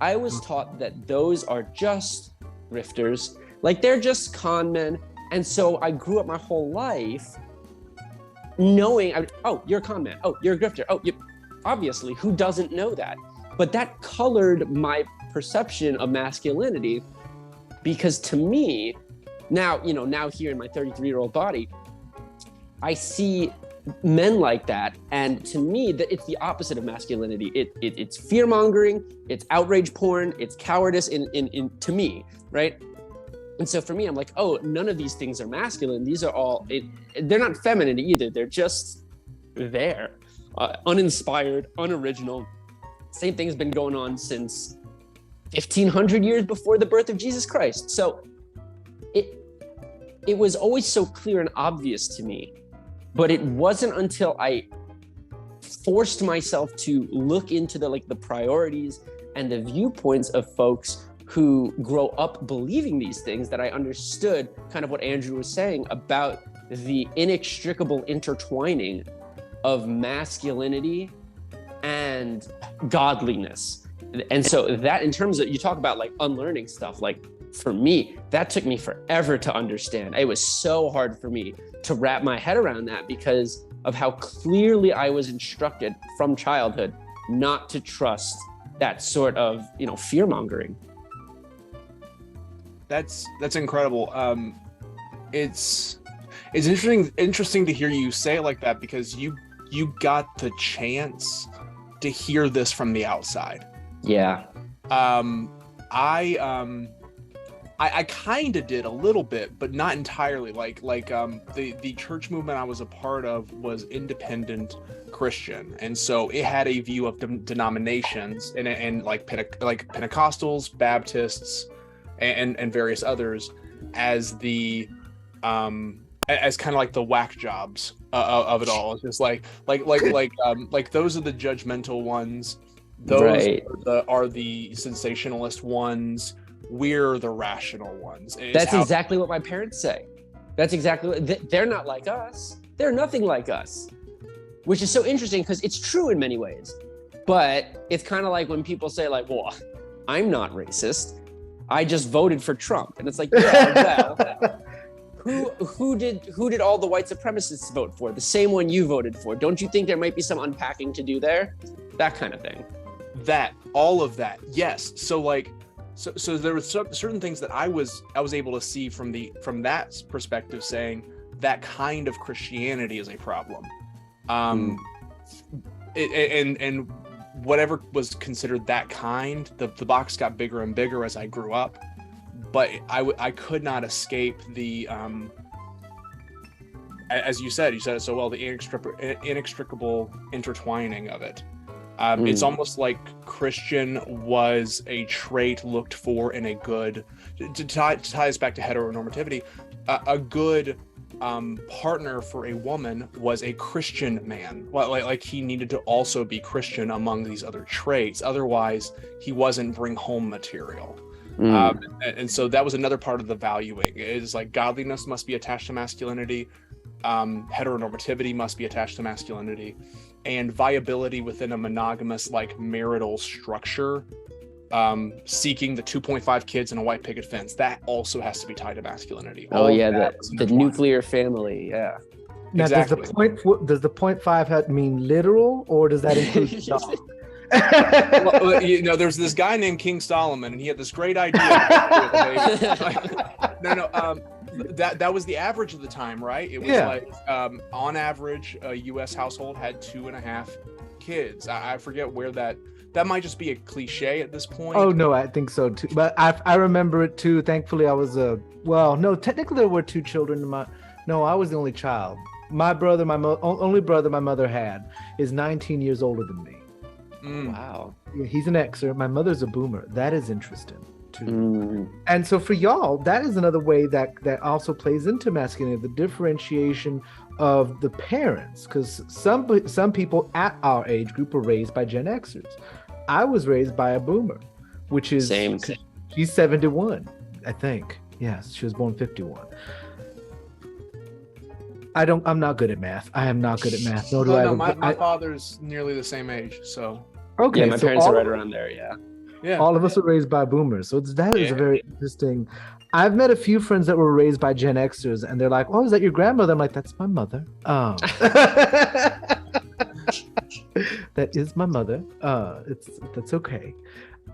I was taught that those are just grifters, like they're just con men. And so I grew up my whole life knowing, oh, you're a con man. Oh, you're a grifter. Oh, obviously, who doesn't know that? But that colored my perception of masculinity, because to me, now here in my 33-year-old body, I see men like that, and to me that it's the opposite of masculinity. It's fear mongering, it's outrage porn, it's cowardice in to me, right? And so for me, I'm like, oh, none of these things are masculine. These are all they're not feminine either. They're just there, uninspired, unoriginal. Same thing has been going on since 1,500 years before the birth of Jesus Christ. So it was always so clear and obvious to me. But it wasn't until I forced myself to look into the priorities and the viewpoints of folks who grow up believing these things that I understood kind of what Andrew was saying about the inextricable intertwining of masculinity and godliness. And so that, in terms of, you talk about like unlearning stuff, like for me, that took me forever to understand. It was so hard for me to wrap my head around that because of how clearly I was instructed from childhood not to trust that sort of, fear mongering. That's incredible. It's interesting to hear you say it like that, because you got the chance to hear this from the outside. Yeah. I kind of did a little bit, but not entirely. The church movement I was a part of was independent Christian, and so it had a view of denominations and like Pentecostals, Baptists, and various others as the as kind of like the whack jobs of it all. It's just like those are the judgmental ones. Those right. are the sensationalist ones. We're the rational ones. That's exactly what my parents say. That's exactly what, they're not like us. They're nothing like us, which is so interesting because it's true in many ways. But it's kind of like when people say like, well, I'm not racist. I just voted for Trump. And it's like, yeah, well, who did all the white supremacists vote for? The same one you voted for. Don't you think there might be some unpacking to do there? That kind of thing. All of that. Yes. So there were certain things that I was able to see from that perspective, saying that kind of Christianity is a problem. And whatever was considered that kind, the box got bigger and bigger as I grew up. But I could not escape the as you said it so well, the inextricable intertwining of it. It's almost like Christian was a trait looked for in a good, to tie us back to heteronormativity, a good partner for a woman was a Christian man. Like he needed to also be Christian among these other traits. Otherwise, he wasn't bring home material. And so that was another part of the valuing. It is like godliness must be attached to masculinity. Heteronormativity must be attached to masculinity, and viability within a monogamous like marital structure, seeking the 2.5 kids and a white picket fence, that also has to be tied to masculinity. The nuclear family. Yeah. Now, Exactly. does the 0.5 mean literal, or does that include the dog? Well, there's this guy named King Solomon, and he had this great idea. That was the average of the time, right? It was like on average, a U.S. household had 2.5 kids. I forget where that might just be a cliche at this point. Oh no, I think so too. But I remember it too. Thankfully, I was technically there were 2 children. I was the only child. My brother, only brother my mother had, is 19 years older than me. Wow. Yeah, he's an Xer. My mother's a boomer. That is interesting too. And so for y'all, that is another way that also plays into masculinity, the differentiation of the parents, because some people at our age group were raised by Gen Xers. I was raised by a boomer, which is same. She's 71, I think. Yes, she was born 51. I'm not good at math. I am not good at math. Nor do I. My father's nearly the same age, so. Okay. Yeah, my parents are right around there. Yeah. Yeah. All of us were raised by boomers, so that is a very interesting. I've met a few friends that were raised by Gen Xers, and they're like, "Oh, is that your grandmother?" I'm like, "That's my mother." Oh. That is my mother. That's okay.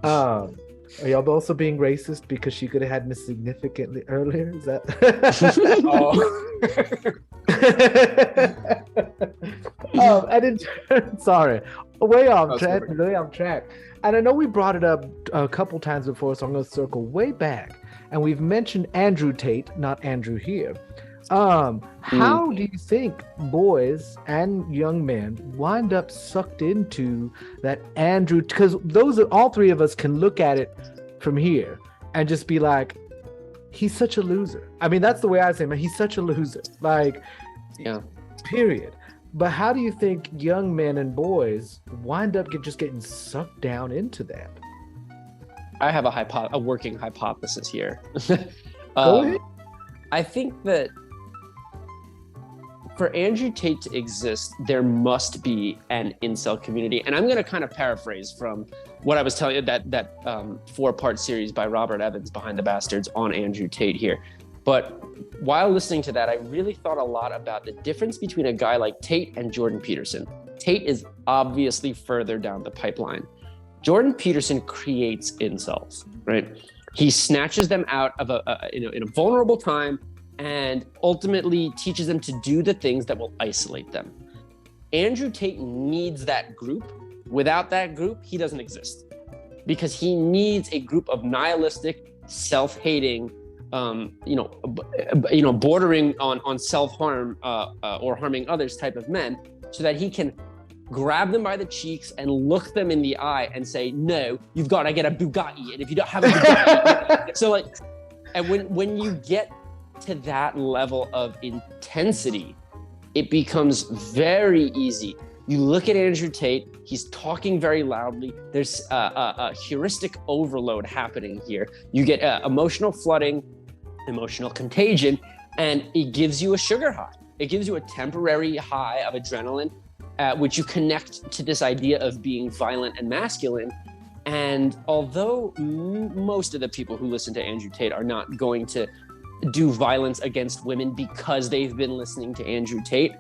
Are y'all also being racist because she could have had me significantly earlier? Is that? I didn't. Sorry, way off track. And I know we brought it up a couple times before, so I'm going to circle way back. And we've mentioned Andrew Tate, not Andrew here. How do you think boys and young men wind up sucked into that Andrew? Because all 3 of us can look at it from here and just be like, he's such a loser. I mean, that's the way I say, man. He's such a loser. Like, yeah. Period. But how do you think young men and boys wind up just getting sucked down into that? I have a working hypothesis here. Go ahead. I think that for Andrew Tate to exist, there must be an incel community. And I'm going to kind of paraphrase from what I was telling you, that 4-part series by Robert Evans, Behind the Bastards, on Andrew Tate here. But while listening to that, I really thought a lot about the difference between a guy like Tate and Jordan Peterson. Tate is obviously further down the pipeline. Jordan Peterson creates incels, right? He snatches them out of in a vulnerable time and ultimately teaches them to do the things that will isolate them. Andrew Tate needs that group. Without that group, he doesn't exist, because he needs a group of nihilistic, self-hating, bordering on self-harm or harming others type of men, so that he can grab them by the cheeks and look them in the eye and say, no, you've got to get a Bugatti. And if you don't have a Bugatti, so like, and when you get to that level of intensity, it becomes very easy. You look at Andrew Tate, he's talking very loudly. There's a heuristic overload happening here. You get emotional flooding, emotional contagion, and it gives you a sugar high. It gives you a temporary high of adrenaline, which you connect to this idea of being violent and masculine. And although most of the people who listen to Andrew Tate are not going to do violence against women because they've been listening to Andrew Tate,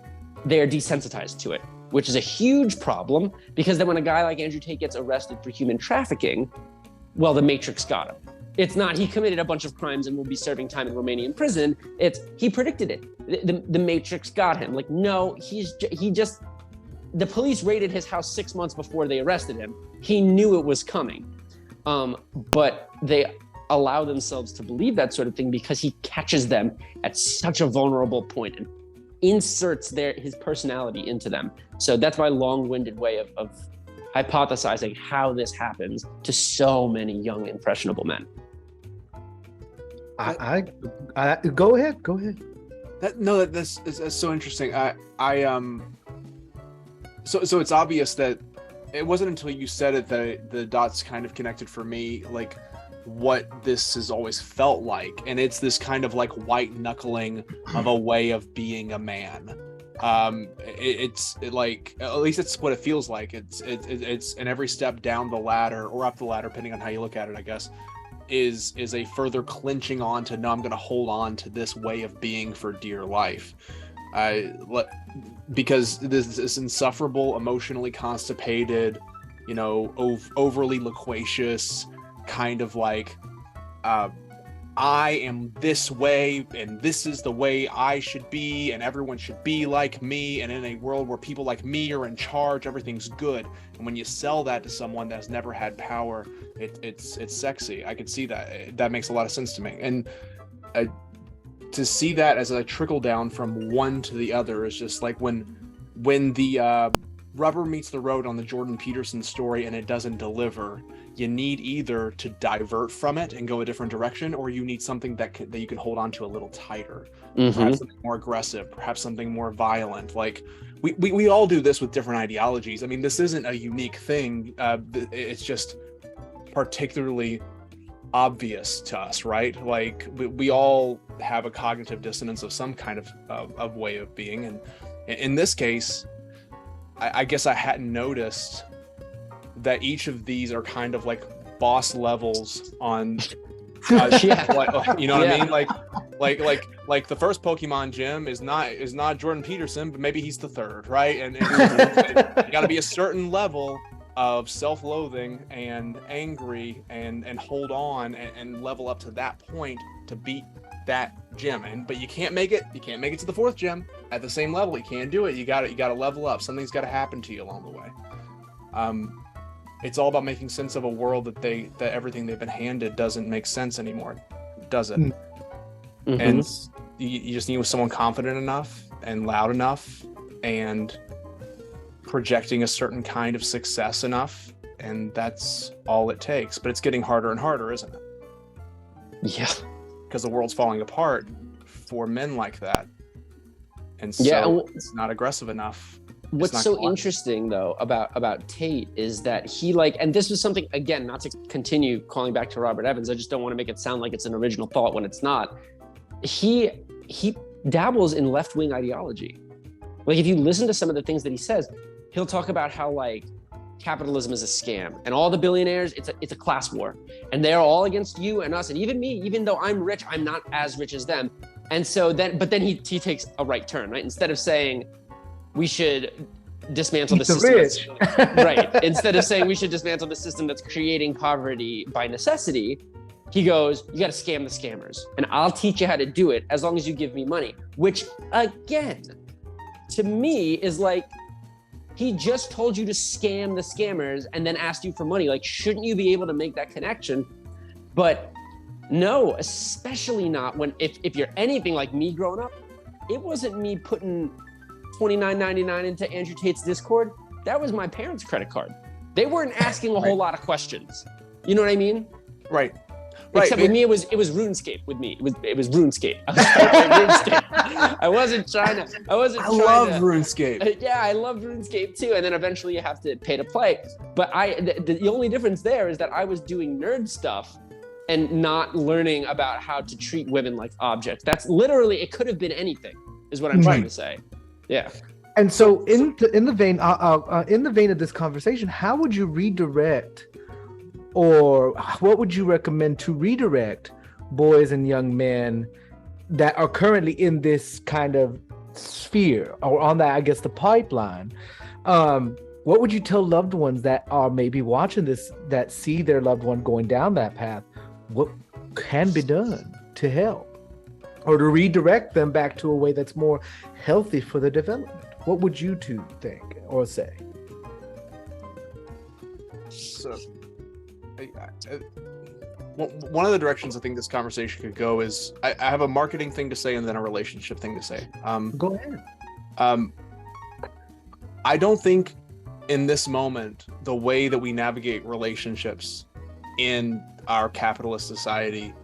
they're desensitized to it, which is a huge problem, because then when a guy like Andrew Tate gets arrested for human trafficking, well, the Matrix got him. It's not he committed a bunch of crimes and will be serving time in Romanian prison. It's he predicted it. The Matrix got him. Like, no, the police raided his house 6 months before they arrested him. He knew it was coming. But they allow themselves to believe that sort of thing because he catches them at such a vulnerable point and inserts his personality into them. So that's my long-winded way of hypothesizing how this happens to so many young impressionable men. I go ahead. That's so interesting. So it's obvious that it wasn't until you said it that the dots kind of connected for me, like what this has always felt like, and it's this kind of like white knuckling of a way of being a man. It's like, at least it's what it feels like. It's and every step down the ladder or up the ladder, depending on how you look at it, I guess, is a further clinching on to, no, I'm going to hold on to this way of being for dear life. Because this insufferable, emotionally constipated, overly loquacious kind of like, I am this way and this is the way I should be and everyone should be like me, and in a world where people like me are in charge, everything's good. And when you sell that to someone that's never had power, it's sexy. I could see that. That makes a lot of sense to me. And to see that as a trickle down from one to the other is just like when the rubber meets the road on the Jordan Peterson story and it doesn't deliver, you need either to divert from it and go a different direction, or you need something that you can hold on to a little tighter. Mm-hmm. Perhaps something more aggressive, perhaps something more violent. Like we all do this with different ideologies. I mean, this isn't a unique thing. It's just particularly obvious to us, right? Like we all have a cognitive dissonance of some kind of way of being, and in this case, I guess I hadn't noticed that each of these are kind of like boss levels on what, you know what I mean? Like the first Pokemon gym is not Jordan Peterson, but maybe he's the third, right? And you got to be a certain level of self-loathing and angry and hold on and level up to that point to beat that gym. But you can't make it to the fourth gym at the same level. You can't do it. You got to level up. Something's got to happen to you along the way. It's all about making sense of a world that everything they've been handed doesn't make sense anymore, does it? Mm-hmm. And you just need someone confident enough and loud enough and projecting a certain kind of success enough, and that's all it takes. But it's getting harder and harder, isn't it? Yeah, because the world's falling apart for men like that, and so it's not aggressive enough. What's so interesting though about Tate is that he and this was something, again, not to continue calling back to Robert Evans, I just don't want to make it sound like it's an original thought when it's not. He dabbles in left-wing ideology. Like if you listen to some of the things that he says, he'll talk about how capitalism is a scam and all the billionaires, it's a class war and they're all against you and us and even me, even though I'm rich, I'm not as rich as them. And so then he takes a right turn, right? Instead of saying we should dismantle the system, right? Instead of saying we should dismantle the system that's creating poverty by necessity, he goes, you got to scam the scammers and I'll teach you how to do it as long as you give me money, which again, to me is like, he just told you to scam the scammers and then asked you for money. Like, shouldn't you be able to make that connection? But no, especially not when, if you're anything like me growing up, it wasn't me putting $29.99 into Andrew Tate's Discord. That was my parents' credit card. They weren't asking a whole lot of questions. You know what I mean? Right. Except with me, it was RuneScape. With me, it was RuneScape. I was trying to play RuneScape. I wasn't trying to. I love RuneScape. Yeah, I love RuneScape too. And then eventually you have to pay to play. But the only difference there is that I was doing nerd stuff and not learning about how to treat women like objects. That's literally, it could have been anything, is what I'm trying to say. Yeah. And so in the vein of this conversation, how would you redirect, or what would you recommend to redirect boys and young men that are currently in this kind of sphere or on that, I guess, the pipeline? What would you tell loved ones that are maybe watching this, that see their loved one going down that path? What can be done to help or to redirect them back to a way that's more healthy for their development? What would you two think or say? So, one of the directions I think this conversation could go is I have a marketing thing to say and then a relationship thing to say. Go ahead. I don't think in this moment, the way that we navigate relationships in our capitalist society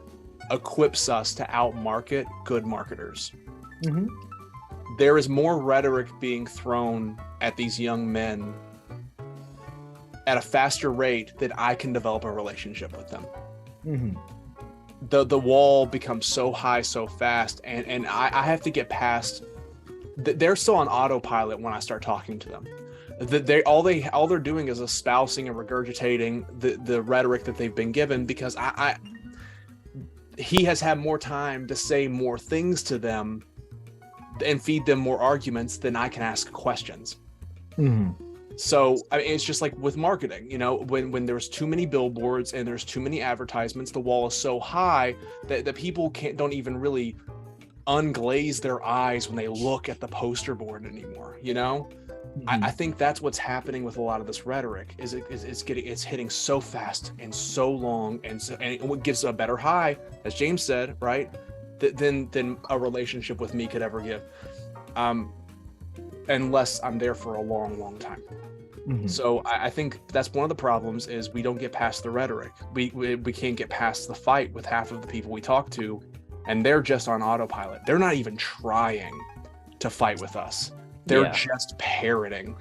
equips us to outmarket good marketers. Mm-hmm. There is more rhetoric being thrown at these young men at a faster rate than I can develop a relationship with them. Mm-hmm. The wall becomes so high so fast, and I have to get past. They're still on autopilot when I start talking to them. All they're doing is espousing and regurgitating the rhetoric that they've been given, because he has had more time to say more things to them and feed them more arguments than I can ask questions. Mm-hmm. So I mean, it's just like with marketing, you know, when there's too many billboards and there's too many advertisements, the wall is so high that people don't even really unglaze their eyes when they look at the poster board anymore, you know? Mm-hmm. I think that's what's happening with a lot of this rhetoric. It's hitting so fast and so long, and it gives a better high, as James said, right? Than a relationship with me could ever give, unless I'm there for a long time. Mm-hmm. So I think that's one of the problems, is we don't get past the rhetoric. We can't get past the fight with half of the people we talk to, and they're just on autopilot. They're not even trying to fight with us. They're just parroting.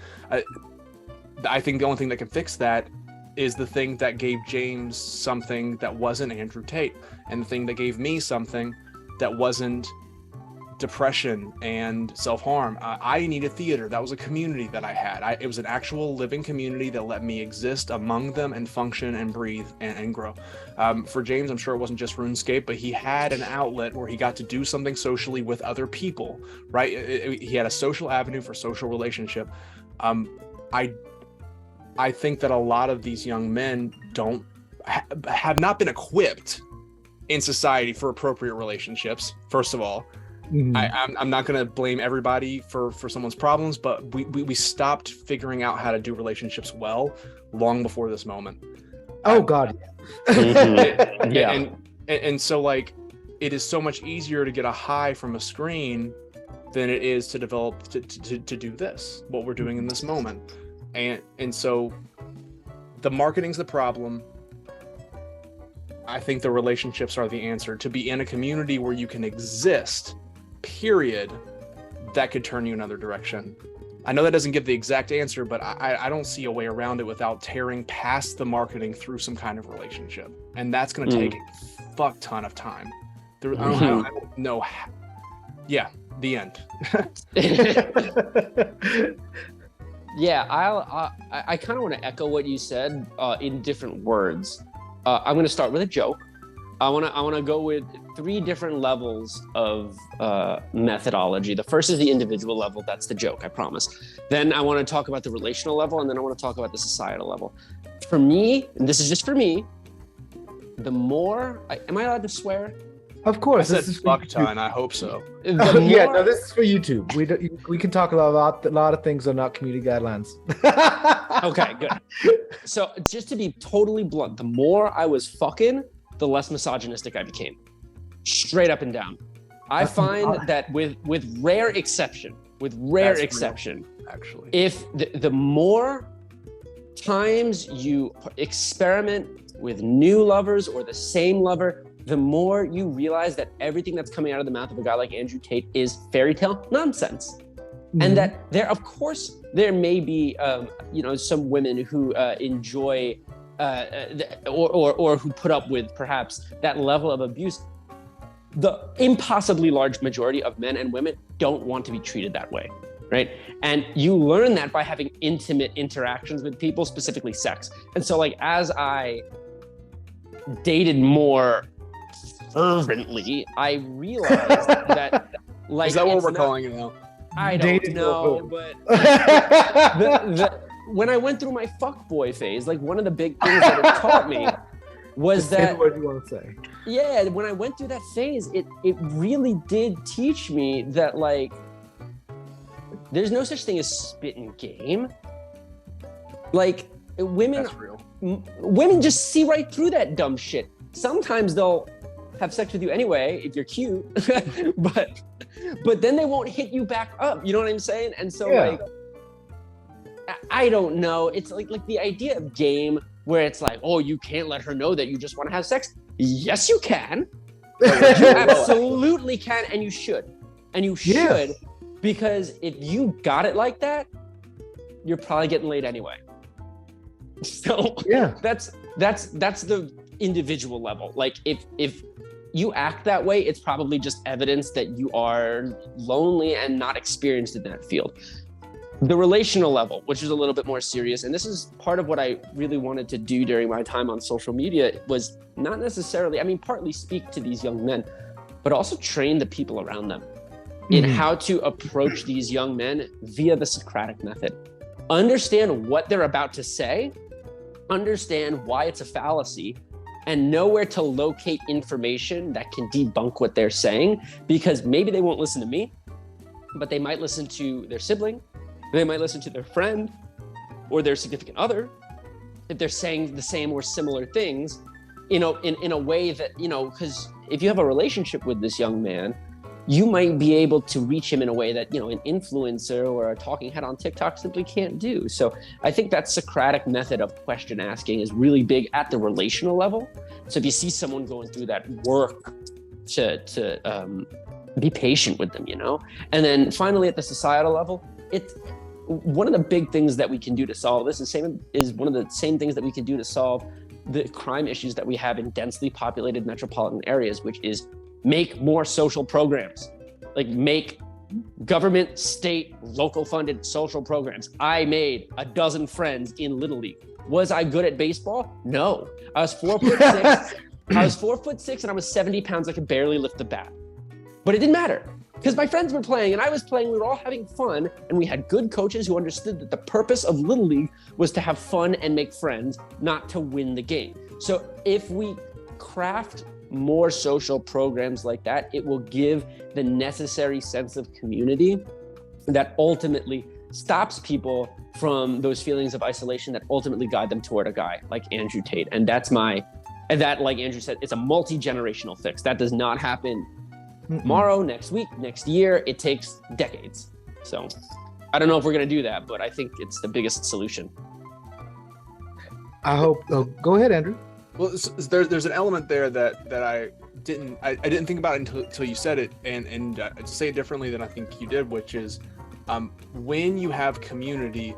I think the only thing that can fix that is the thing that gave James something that wasn't Andrew Tate, and the thing that gave me something that wasn't depression and self-harm. I needed theater. That was a community that I had. It was an actual living community that let me exist among them and function and breathe and grow. For James, I'm sure it wasn't just RuneScape, but he had an outlet where he got to do something socially with other people, right? He had a social avenue for social relationship. I think that a lot of these young men have not been equipped in society for appropriate relationships, first of all. Mm-hmm. I'm not going to blame everybody for someone's problems, but we stopped figuring out how to do relationships well long before this moment. Oh God. Mm-hmm. Yeah. And so, like, it is so much easier to get a high from a screen than it is to develop to do this, what we're doing in this moment. And so the marketing's the problem. I think the relationships are the answer. To be in a community where you can exist, period, that could turn you another direction. I know that doesn't give the exact answer, but I don't see a way around it without tearing past the marketing through some kind of relationship. And that's going to take a fuck ton of time. I don't know. Yeah, the end. Yeah, I kind of want to echo what you said in different words. I'm going to start with a joke. I want to go with 3 different levels of methodology. The first is the individual level. That's the joke, I promise. Then I want to talk about the relational level, and then I want to talk about the societal level. For me, and this is just for me, the more... am I allowed to swear? Of course. I said fuck ton. I hope so. Yeah, no, this is for YouTube. We can talk about a lot of things are not community guidelines. Okay, good. So just to be totally blunt, the more I was fucking, the less misogynistic I became. Straight up and down. I find that with rare exception, real, actually, if the more times you experiment with new lovers or the same lover, the more you realize that everything that's coming out of the mouth of a guy like Andrew Tate is fairy tale nonsense. Mm-hmm. And that there may be, some women who enjoy or who put up with perhaps that level of abuse. The impossibly large majority of men and women don't want to be treated that way, right? And you learn that by having intimate interactions with people, specifically sex. And so, like, as I dated more fervently, I realized that, like, is that what we're calling it now? I don't know, but when I went through my fuckboy phase, like, one of the big things that it taught me was that... What do you want to say? Yeah, when I went through that phase, it really did teach me that, like, there's no such thing as spit and game. Like, women just see right through that dumb shit. Sometimes they'll have sex with you anyway if you're cute, but then they won't hit you back up. You know what I'm saying? And so, like, I don't know. It's like the idea of game where it's like, oh, you can't let her know that you just want to have sex. Yes, you can. You absolutely can, and you should. And you should, because if you got it like that, you're probably getting laid anyway. So that's the individual level. Like if you act that way, it's probably just evidence that you are lonely and not experienced in that field. The relational level, which is a little bit more serious, and this is part of what I really wanted to do during my time on social media, was not necessarily, partly speak to these young men, but also train the people around them in how to approach these young men via the Socratic method. Understand what they're about to say, understand why it's a fallacy, and know where to locate information that can debunk what they're saying, because maybe they won't listen to me, but they might listen to their sibling, they might listen to their friend or their significant other if they're saying the same or similar things, in a way that, because if you have a relationship with this young man, you might be able to reach him in a way that, an influencer or a talking head on TikTok simply can't do. So I think that Socratic method of question asking is really big at the relational level. So if you see someone going through that, work to be patient with them, And then finally at the societal level, it's one of the big things that we can do to solve this is one of the same things that we can do to solve the crime issues that we have in densely populated metropolitan areas, which is make more social programs, like make government, state, local funded social programs. I made 12 friends in Little League. Was I good at baseball? No. I was 4'6". I was 4'6" and I was 70 pounds. I could barely lift the bat, but it didn't matter because my friends were playing and I was playing. We were all having fun and we had good coaches who understood that the purpose of Little League was to have fun and make friends, not to win the game. So if we craft more social programs like that, it will give the necessary sense of community that ultimately stops people from those feelings of isolation that ultimately guide them toward a guy like Andrew Tate. And that, like Andrew said, it's a multi-generational fix. That does not happen tomorrow, next week, next year. It takes decades. So I don't know if we're going to do that, but I think it's the biggest solution. I hope. Oh, go ahead, Andrew. Well, there's an element there that I didn't think about until you said it, and to say it differently than I think you did, which is when you have community,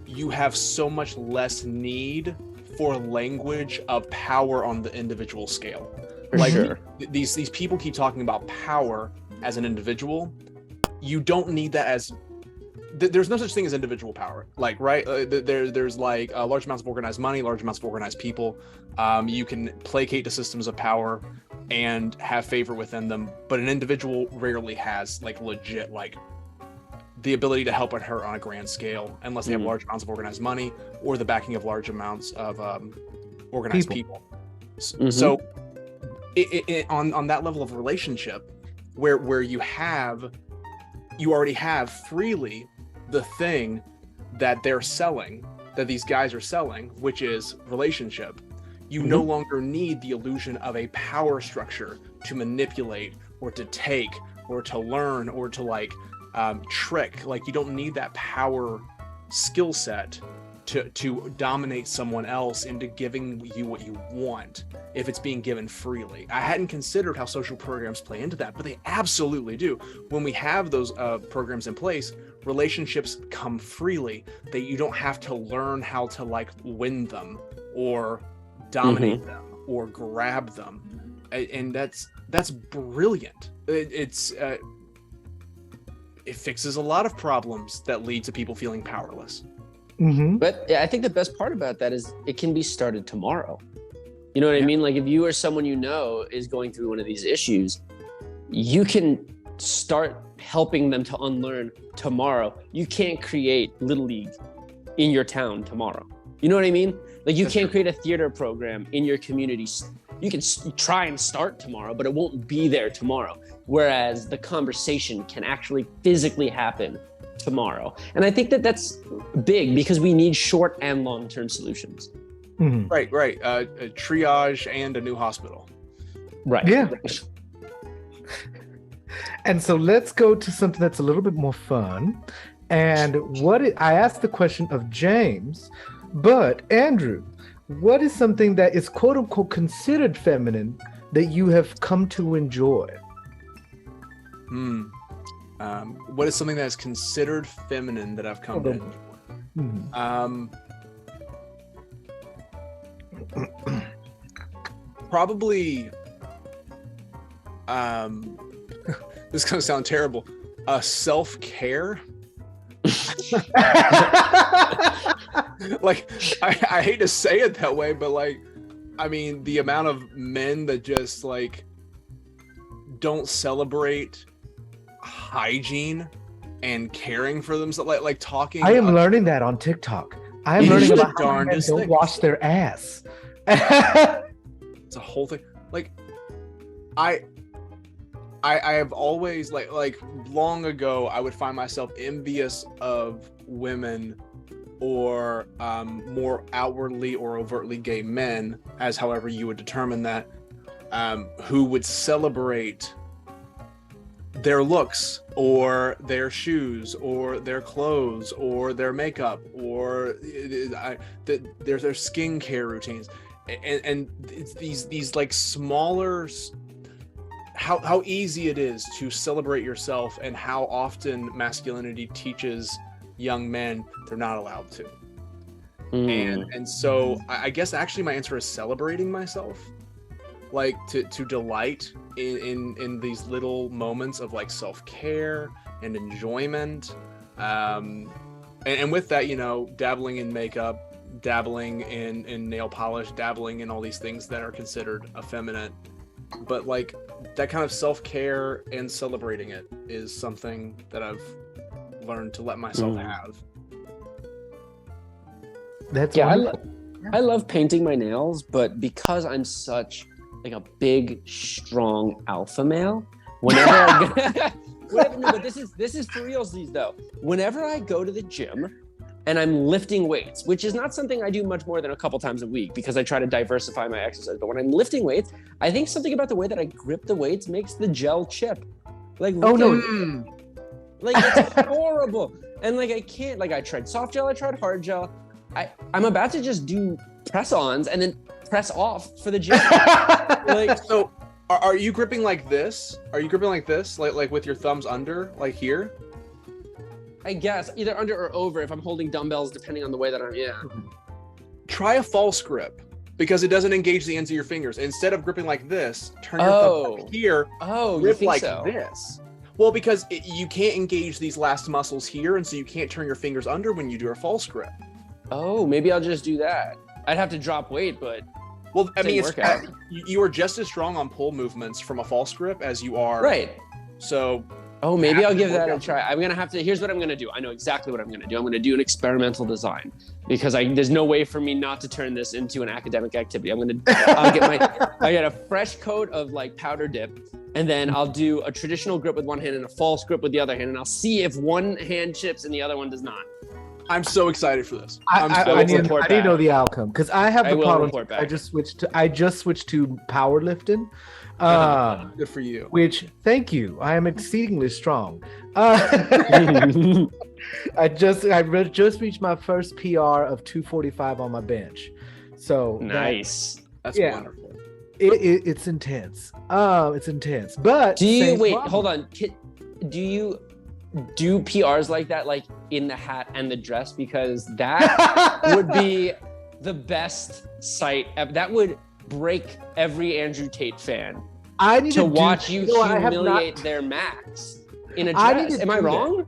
you have so much less need for language of power on the individual scale. These people keep talking about power as an individual. You don't need that as there's no such thing as individual power, there's large amounts of organized money, large amounts of organized people. You can placate the systems of power and have favor within them, but an individual rarely has legit the ability to help her on a grand scale unless they have large amounts of organized money or the backing of large amounts of organized people. So on that level of relationship where you already have freely the thing that they're selling, that these guys are selling, which is relationship, you no longer need the illusion of a power structure to manipulate or to take or to learn or to trick. You don't need that power skill set to dominate someone else into giving you what you want if it's being given freely. I hadn't considered how social programs play into that, but they absolutely do. When we have those programs in place, relationships come freely. You don't have to learn how to win them or dominate them or grab them, and that's brilliant. It fixes a lot of problems that lead to people feeling powerless. But I think the best part about that is it can be started tomorrow. You know what I mean? If you or someone is going through one of these issues, you can start helping them to unlearn tomorrow. You can't create Little League in your town tomorrow. You know what I mean? You can't create a theater program in your community. You can try and start tomorrow, but it won't be there tomorrow. Whereas the conversation can actually physically happen tomorrow. And I think that's big because we need short and long-term solutions. Right. A triage and a new hospital. Right. Yeah. And so let's go to something that's a little bit more fun. And I asked the question of James, but Andrew, what is something that is quote unquote considered feminine that you have come to enjoy? What is something that is considered feminine that I've come to enjoy? Probably this is gonna sound terrible. Self-care. Like I hate to say it that way, but like, I mean, the amount of men that just like don't celebrate hygiene and caring for themselves, like talking. I am learning that on TikTok. I am learning about how men don't wash their ass. It's a whole thing. Like, I have always like long ago, I would find myself envious of women or more outwardly or overtly gay men, as however you would determine that, who would celebrate their looks or their shoes or their clothes or their makeup or their skincare routines, and it's these like smaller, how easy it is to celebrate yourself, and how often masculinity teaches young men they're not allowed to. And so I guess actually my answer is celebrating myself, like to delight in these little moments of like self-care and enjoyment, and with that, you know, dabbling in makeup, dabbling in nail polish, dabbling in all these things that are considered effeminate, but like that kind of self-care and celebrating it is something that I've learned to let myself have. That's I love painting my nails, but because I'm such like a big, strong alpha male, whenever I go, no, but this is for realsies though. Whenever I go to the gym and I'm lifting weights, which is not something I do much more than a couple times a week because I try to diversify my exercise. But when I'm lifting weights, I think something about the way that I grip the weights makes the gel chip. Like, like it's horrible. And like I can't, like I tried soft gel, I tried hard gel. I'm about to just do press-ons and then press off for the gym. Like, so are you gripping like this? Are you gripping like this? Like with your thumbs under, like here? I guess either under or over if I'm holding dumbbells, depending on the way that I'm. Try a false grip, because it doesn't engage the ends of your fingers. Instead of gripping like this, turn your thumb up here. Grip like this. Well, because you can't engage these last muscles here, and so you can't turn your fingers under when you do a false grip. Oh, maybe I'll just do that. I'd have to drop weight, but well, I mean, you are just as strong on pull movements from a false grip as you are. Right. So. Oh, maybe I'll give that a try. I'm going to have to, here's what I'm going to do. I know exactly what I'm going to do. I'm going to do an experimental design, because there's no way for me not to turn this into an academic activity. I'll get a fresh coat of like powder dip, and then I'll do a traditional grip with one hand and a false grip with the other hand. And I'll see if one hand chips and the other one does not. I'm so excited for this. I need to know the outcome, because I have the problem. I just switched to powerlifting. Good for you. Which, thank you. I am exceedingly strong. I just reached my first PR of 245 on my bench. So nice. That's wonderful. It's intense. It's intense. But do you hold on? Do you do PRs like that, like in the hat and the dress? Because that would be the best sight ever. That would break every Andrew Tate fan. I need to watch you humiliate their max in a dress. Am I wrong?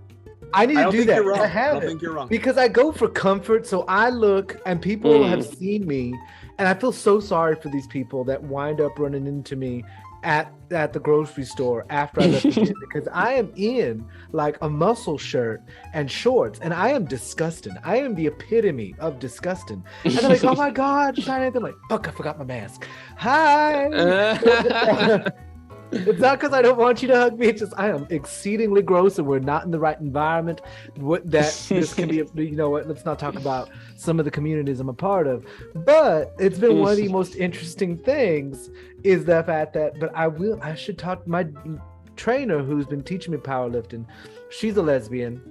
I need to do that. I don't think you're wrong. Because I go for comfort, so I look, and people have seen me, and I feel so sorry for these people that wind up running into me at the grocery store after I left the gym, because I am in like a muscle shirt and shorts, and I am disgusting. I am the epitome of disgusting. And they're like, "Oh my God, Shiningnathan!" I'm like, "Fuck, I forgot my mask." Hi. It's not because I don't want you to hug me. It's just I am exceedingly gross, and we're not in the right environment. This can be, you know what? Let's not talk about some of the communities I'm a part of. But it's been one of the most interesting things is the fact that. But I should talk to my trainer who's been teaching me powerlifting. She's a lesbian,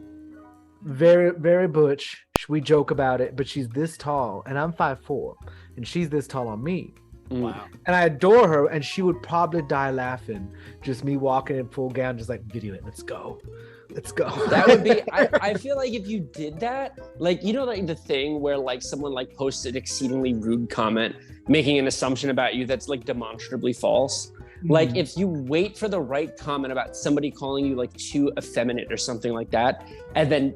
very, very butch. We joke about it, but she's this tall, and I'm 5'4", and she's this tall on me. Wow. And I adore her, and she would probably die laughing. Just me walking in full gown, just like, video it. Let's go. That would be, I feel like if you did that, like, you know, like the thing where like someone like posts an exceedingly rude comment, making an assumption about you that's like demonstrably false. Like if you wait for the right comment about somebody calling you like too effeminate or something like that, and then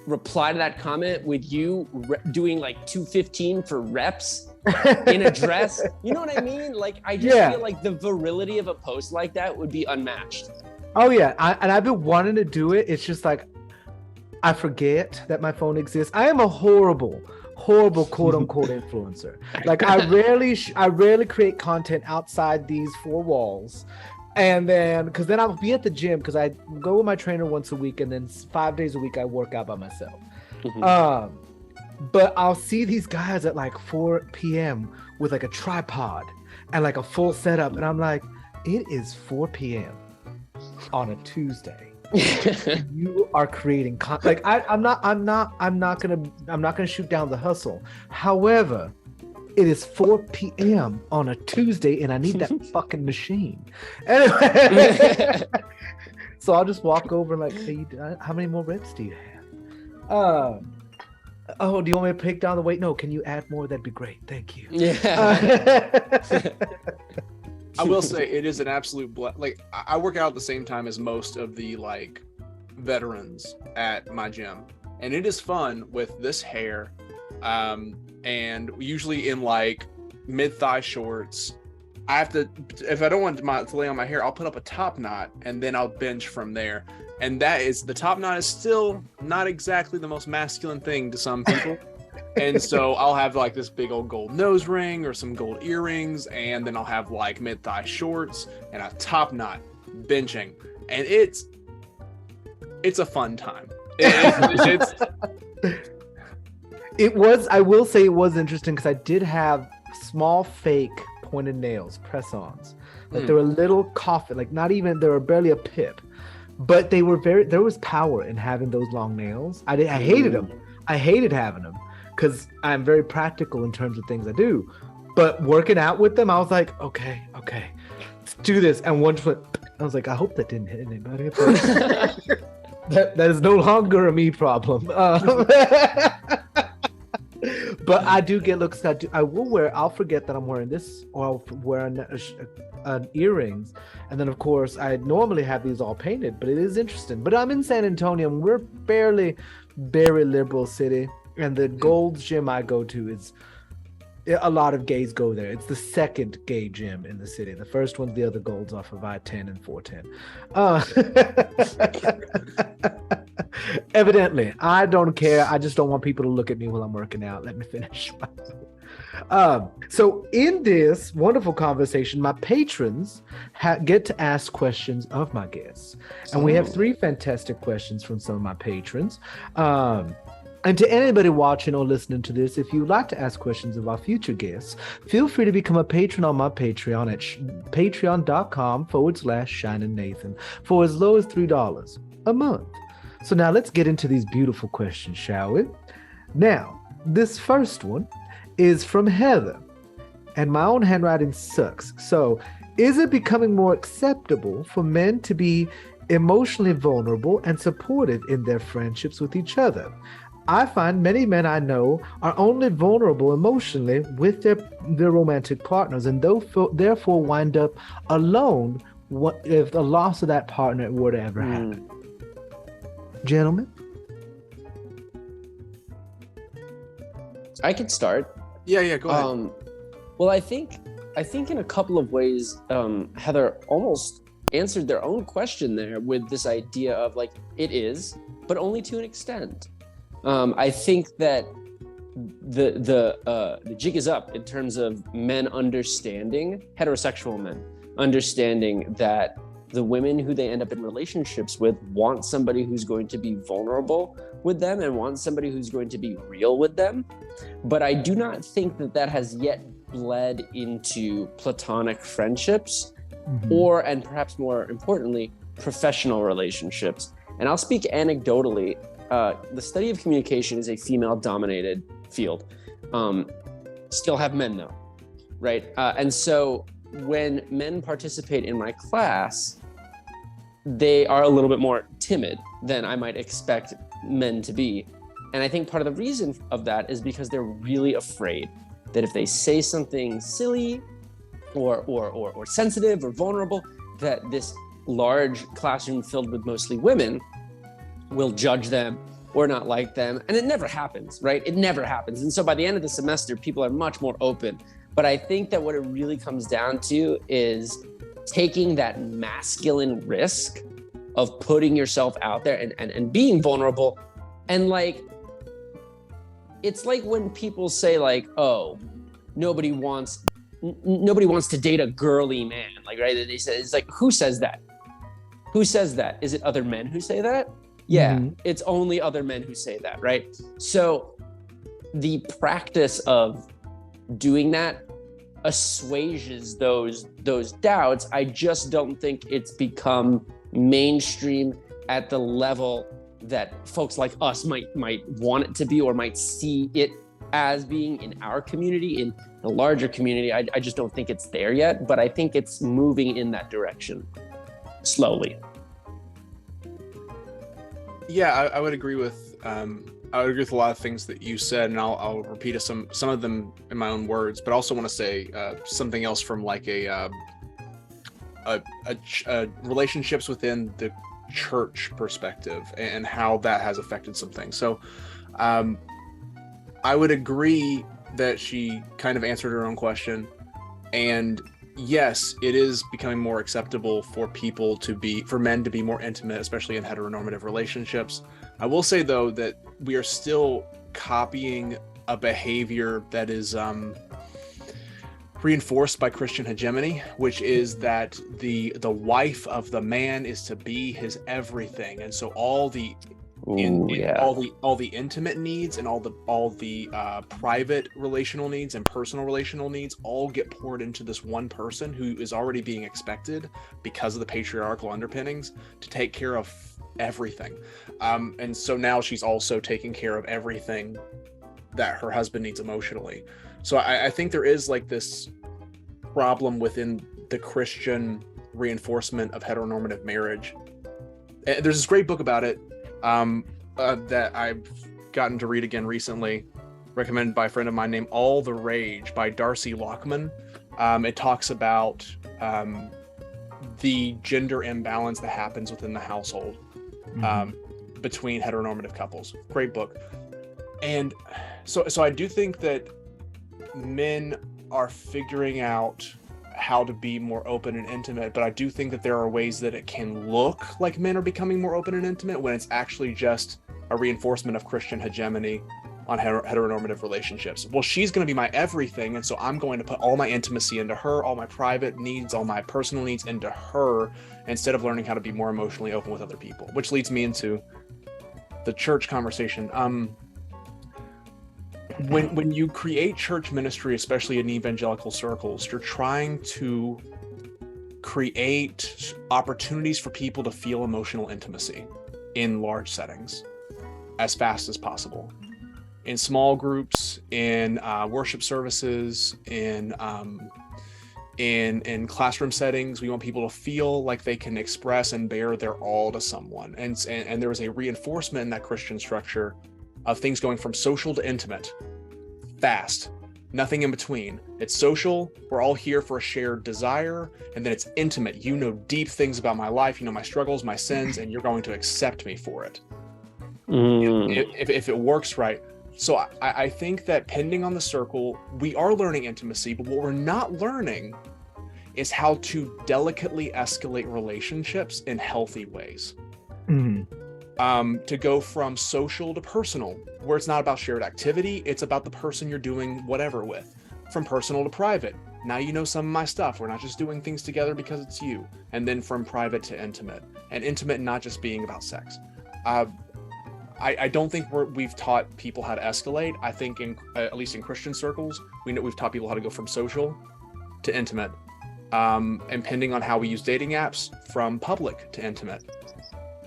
reply to that comment with you doing like 215 for reps in a dress, you know what I mean? Like I just feel like the virility of a post like that would be unmatched. Oh yeah, and I've been wanting to do it. It's just like I forget that my phone exists. I am a horrible quote unquote influencer. Like I rarely create content outside these four walls. And then, because then I'll be at the gym, because I go with my trainer once a week, and then 5 days a week I work out by myself. But I'll see these guys at like 4 p.m. with like a tripod and like a full setup, and I'm like, it is 4 p.m. on a Tuesday. You are creating like I'm not gonna shoot down the hustle. However, it is 4 p.m. on a Tuesday, and I need that fucking machine. Anyway, so I'll just walk over and like, hey, how many more reps do you have? Oh, do you want me to pick down the weight? No, can you add more? That'd be great. Thank you. I will say it is an absolute like I work out at the same time as most of the like veterans at my gym, and it is fun with this hair, and usually in like mid-thigh shorts. I have to, if I don't want to lay on my hair, I'll put up a top knot and then I'll bench from there. And the top knot is still not exactly the most masculine thing to some people. And so I'll have like this big old gold nose ring or some gold earrings, and then I'll have like mid-thigh shorts and a top knot benching. And it's a fun time. I will say it was interesting because I did have small fake pointed nails, press-ons. Like they were a little coffin, like they were barely a pip. But there was power in having those long nails. I hated them. I hated having them because I'm very practical in terms of things I do. But working out with them, I was like, okay, let's do this. And once I was like, I hope that didn't hit anybody. That is no longer a me problem. But I do get looks. I'll forget that I'm wearing this, or I'll wear an earrings, and then of course I normally have these all painted. But it is interesting. But I'm in San Antonio, and we're very liberal city, and the Gold's gym I go to is a lot of gays go there. It's the second gay gym in the city. The first one's the other Golds off of I-10 and 410. Evidently, I don't care. I just don't want people to look at me while I'm working out. Let me finish. So in this wonderful conversation, my patrons get to ask questions of my guests. And we have 3 fantastic questions from some of my patrons. And to anybody watching or listening to this, if you'd like to ask questions of our future guests, feel free to become a patron on my Patreon at patreon.com/Shiningnathan for as low as $3 a month. So now let's get into these beautiful questions, shall we? Now, this first one is from Heather, and my own handwriting sucks. So, is it becoming more acceptable for men to be emotionally vulnerable and supportive in their friendships with each other? I find many men I know are only vulnerable emotionally with their romantic partners, and therefore wind up alone if the loss of that partner were to ever happen. Gentlemen? I could start. Yeah, go ahead. Well, I think in a couple of ways, Heather almost answered their own question there with this idea of like, it is, but only to an extent. I think that the jig is up in terms of men understanding, heterosexual men understanding that the women who they end up in relationships with want somebody who's going to be vulnerable with them and want somebody who's going to be real with them. But I do not think that has yet bled into platonic friendships or, and perhaps more importantly, professional relationships. And I'll speak anecdotally. the study of communication is a female-dominated field. Still have men though, right? And so when men participate in my class, they are a little bit more timid than I might expect men to be. And I think part of the reason of that is because they're really afraid that if they say something silly or sensitive or vulnerable, that this large classroom filled with mostly women will judge them or not like them. And it never happens, right? It never happens. And so by the end of the semester, people are much more open. But I think that what it really comes down to is taking that masculine risk of putting yourself out there and being vulnerable. And like, it's like when people say like, oh, nobody wants to date a girly man. Like, right? They say, it's like, who says that? Who says that? Is it other men who say that? Yeah, It's only other men who say that, right? So the practice of doing that assuages those doubts. I just don't think it's become mainstream at the level that folks like us might want it to be, or might see it as being in our community, in the larger community. I just don't think it's there yet, but I think it's moving in that direction slowly. Yeah, I would agree with a lot of things that you said, and I'll repeat some of them in my own words, but I also want to say something else from like a relationships within the church perspective and how that has affected some things. So I would agree that she kind of answered her own question, and yes, it is becoming more acceptable for men to be more intimate, especially in heteronormative relationships. I will say though that we are still copying a behavior that is reinforced by Christian hegemony, which is that the wife of the man is to be his everything, and so all the intimate needs and all the private relational needs and personal relational needs all get poured into this one person who is already being expected because of the patriarchal underpinnings to take care of everything. And so now she's also taking care of everything that her husband needs emotionally. So I think there is like this problem within the Christian reinforcement of heteronormative marriage. There's this great book about it that I've gotten to read again recently, recommended by a friend of mine, named All the Rage by Darcy Lockman. It talks about the gender imbalance that happens within the household between heteronormative couples. Great book. And so I do think that men are figuring out how to be more open and intimate, but I do think that there are ways that it can look like men are becoming more open and intimate when it's actually just a reinforcement of Christian hegemony on heteronormative relationships. Well, she's going to be my everything, and so I'm going to put all my intimacy into her, all my private needs, all my personal needs into her, instead of learning how to be more emotionally open with other people, which leads me into the church conversation. When you create church ministry, especially in evangelical circles, you're trying to create opportunities for people to feel emotional intimacy in large settings as fast as possible. In small groups, in worship services, in classroom settings, we want people to feel like they can express and bear their all to someone. And there is a reinforcement in that Christian structure of things going from social to intimate, fast, nothing in between. It's social, we're all here for a shared desire, and then it's intimate. You know deep things about my life, you know my struggles, my sins, and you're going to accept me for it. If it works right. So I think that depending on the circle, we are learning intimacy, but what we're not learning is how to delicately escalate relationships in healthy ways. To go from social to personal, where it's not about shared activity, it's about the person you're doing whatever with. From personal to private, now you know some of my stuff, we're not just doing things together because it's you. And then from private to intimate, and intimate not just being about sex. I don't think we've taught people how to escalate. I think at least in Christian circles, we've taught people how to go from social to intimate. And depending on how we use dating apps, from public to intimate.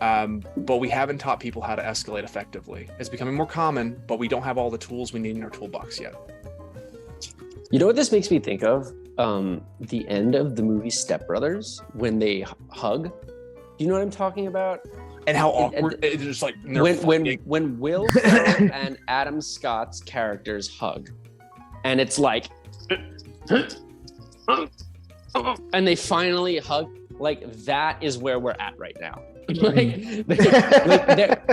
But we haven't taught people how to escalate effectively. It's becoming more common, but we don't have all the tools we need in our toolbox yet. You know what this makes me think of? The end of the movie Step Brothers, when they hug. Do you know what I'm talking about? And how awkward it's just like when Will Ferrell and Adam Scott's characters hug, and it's like, and they finally hug. Like, that is where we're at right now.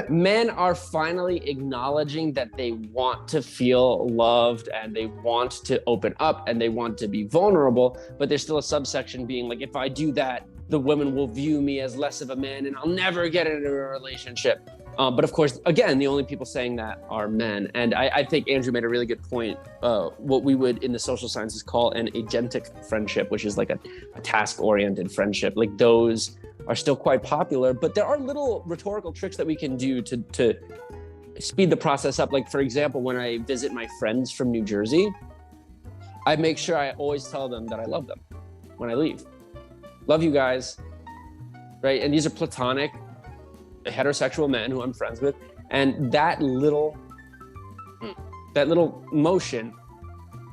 Men are finally acknowledging that they want to feel loved and they want to open up and they want to be vulnerable, but there's still a subsection being like, if I do that, the women will view me as less of a man and I'll never get into a relationship. But of course, again, the only people saying that are men. And I think Andrew made a really good point. What we would in the social sciences call an agentic friendship, which is like a task-oriented friendship. Like, those are still quite popular, but there are little rhetorical tricks that we can do to speed the process up. Like, for example, when I visit my friends from New Jersey, I make sure I always tell them that I love them when I leave. Love you guys, right? And these are platonic, heterosexual men who I'm friends with. And that little motion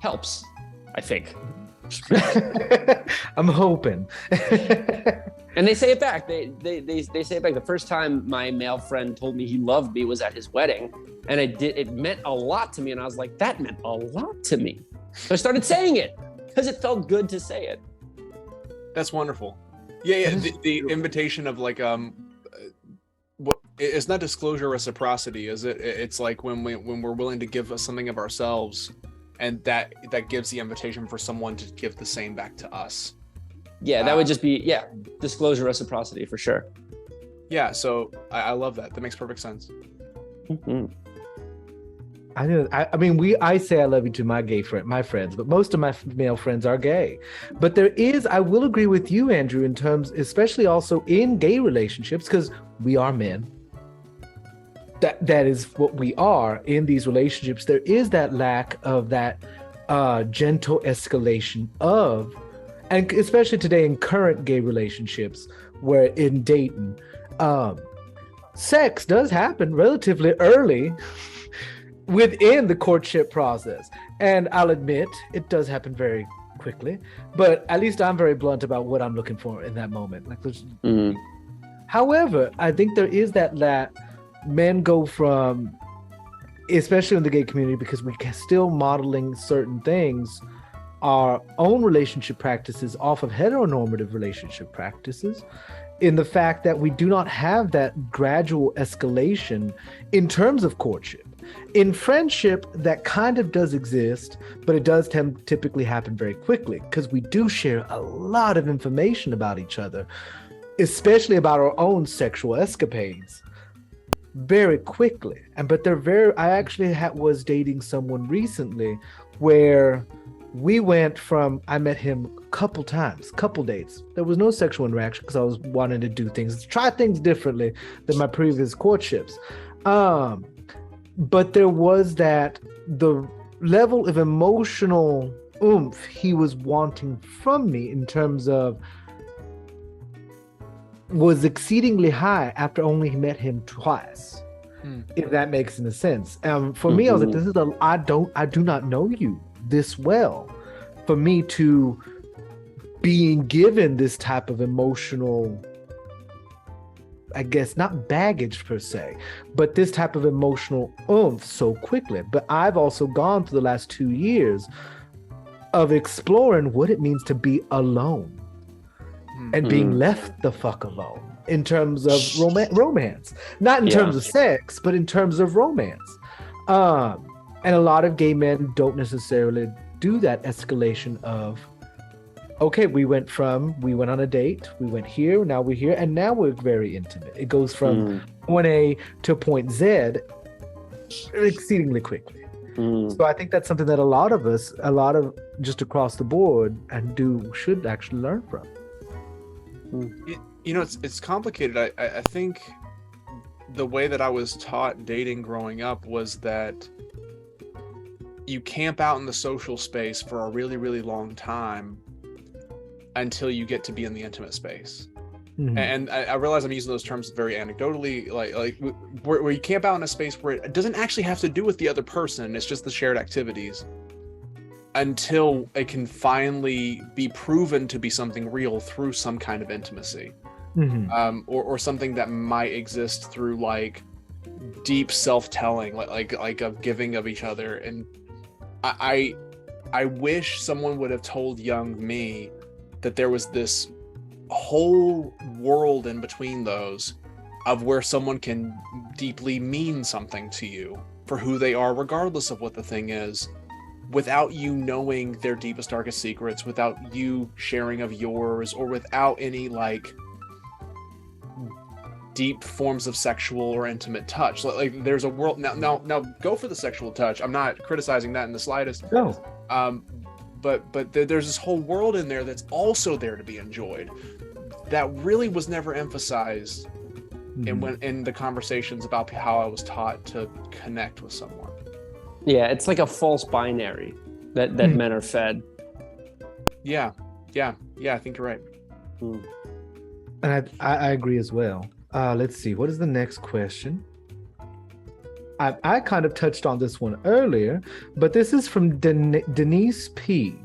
helps, I think. I'm hoping. And they say it back. They say it back. The first time my male friend told me he loved me was at his wedding. And it meant a lot to me. And I was like, that meant a lot to me. So I started saying it because it felt good to say it. That's wonderful. Yeah. The invitation of like, it's not disclosure, reciprocity, is it? It's like when we're willing to give us something of ourselves, and that gives the invitation for someone to give the same back to us. Yeah, that would just be disclosure, reciprocity for sure. Yeah, so I love that. That makes perfect sense. Mm-hmm. I mean, I say I love you to my friends, but most of my male friends are gay. But I will agree with you, Andrew, in terms, especially also in gay relationships, because we are men. That is what we are in these relationships. There is that lack of that gentle escalation of, and especially today in current gay relationships, where in dating, sex does happen relatively early within the courtship process. And I'll admit, it does happen very quickly, but at least I'm very blunt about what I'm looking for in that moment. Like, However, I think there is that men go from, especially in the gay community, because we're still modeling certain things, our own relationship practices off of heteronormative relationship practices, in the fact that we do not have that gradual escalation in terms of courtship. In friendship, that kind of does exist, but it does typically happen very quickly because we do share a lot of information about each other, especially about our own sexual escapades, very quickly. But I actually was dating someone recently where we went from, I met him a couple dates. There was no sexual interaction because I was wanting to do things, try things differently than my previous courtships. But there was the level of emotional oomph he was wanting from me in terms of was exceedingly high after only met him twice, if that makes any sense. For me, I was like, I do not know you this well for me to being given this type of emotional, I guess not baggage per se, but this type of emotional oomph so quickly. But I've also gone through the last 2 years of exploring what it means to be alone and being left the fuck alone in terms of romance, not in terms of sex, but in terms of romance. And a lot of gay men don't necessarily do that escalation of, okay, we went on a date, we went here, now we're here, and now we're very intimate. It goes from point A to point Z exceedingly quickly. So I think that's something that a lot of just across the board should actually learn from. It's complicated. I think the way that I was taught dating growing up was that you camp out in the social space for a really, really long time until you get to be in the intimate space. Mm-hmm. And I realize I'm using those terms very anecdotally, like where you camp out in a space where it doesn't actually have to do with the other person. It's just the shared activities until it can finally be proven to be something real through some kind of intimacy. Mm-hmm. Or something that might exist through like deep self-telling, like of giving of each other. And I wish someone would have told young me that there was this whole world in between those of where someone can deeply mean something to you for who they are, regardless of what the thing is, without you knowing their deepest, darkest secrets, without you sharing of yours, or without any like deep forms of sexual or intimate touch. Like there's a world now go for the sexual touch. I'm not criticizing that in the slightest. No. But there's this whole world in there that's also there to be enjoyed that really was never emphasized in the conversations about how I was taught to connect with someone. Yeah, it's like a false binary that men are fed. Yeah, I think you're right. And I agree as well. Let's see, what is the next question? I kind of touched on this one earlier, but this is from Denise P.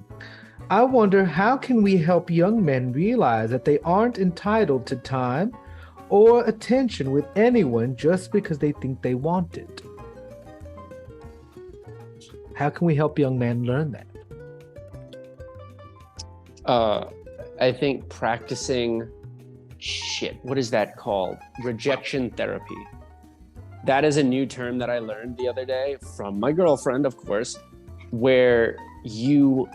I wonder, how can we help young men realize that they aren't entitled to time or attention with anyone just because they think they want it? How can we help young men learn that? I think practicing what is that called? Rejection therapy. That is a new term that I learned the other day from my girlfriend, of course, where you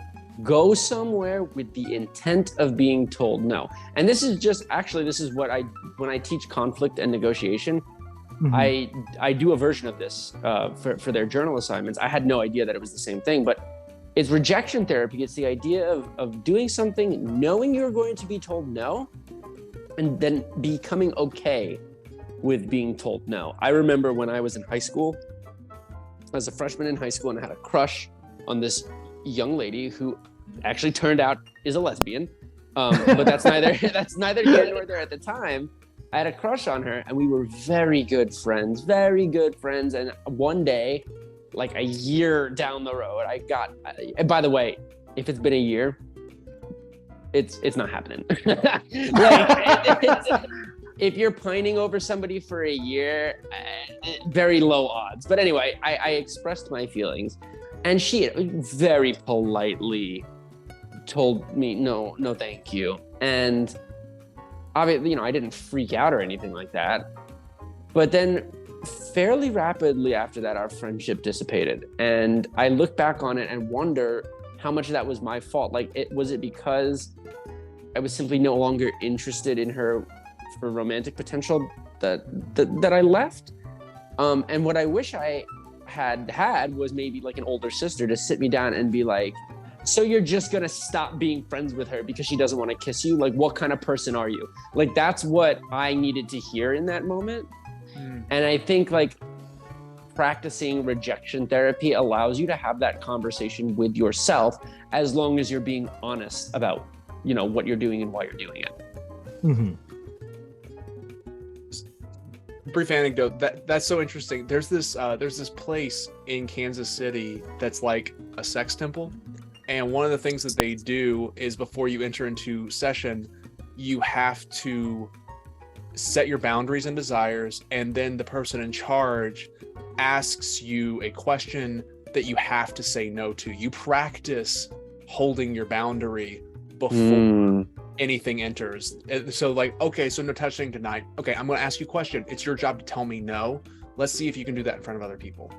go somewhere with the intent of being told no. And this is what when I teach conflict and negotiation, I do a version of this for their journal assignments. I had no idea that it was the same thing, but it's rejection therapy. It's the idea of doing something, knowing you're going to be told no, and then becoming okay with being told no. I remember when I was in high school, I was a freshman in high school, and I had a crush on this young lady who actually turned out is a lesbian. But that's neither here nor there at the time. I had a crush on her, and we were very good friends. And one day, like a year down the road, and by the way, if it's been a year, it's not happening. If you're pining over somebody for a year, very low odds. But anyway, I expressed my feelings, and she very politely told me no, thank you. And obviously, I didn't freak out or anything like that. But then fairly rapidly after that, our friendship dissipated. And I look back on it and wonder how much of that was my fault. Was it because I was simply no longer interested in her for romantic potential that I left? And what I wish I had was maybe like an older sister to sit me down and be like, so you're just gonna stop being friends with her because she doesn't want to kiss you? Like, what kind of person are you? Like, that's what I needed to hear in that moment. And I think practicing rejection therapy allows you to have that conversation with yourself, as long as you're being honest about, what you're doing and why you're doing it. Brief anecdote, that's so interesting. There's this place in Kansas City that's like a sex temple, and one of the things that they do is before you enter into session, you have to set your boundaries and desires, and then the person in charge asks you a question that you have to say no to. You practice holding your boundary before anything enters. So okay, so no touching tonight. Okay, I'm going to ask you a question. It's your job to tell me no. Let's see if you can do that in front of other people.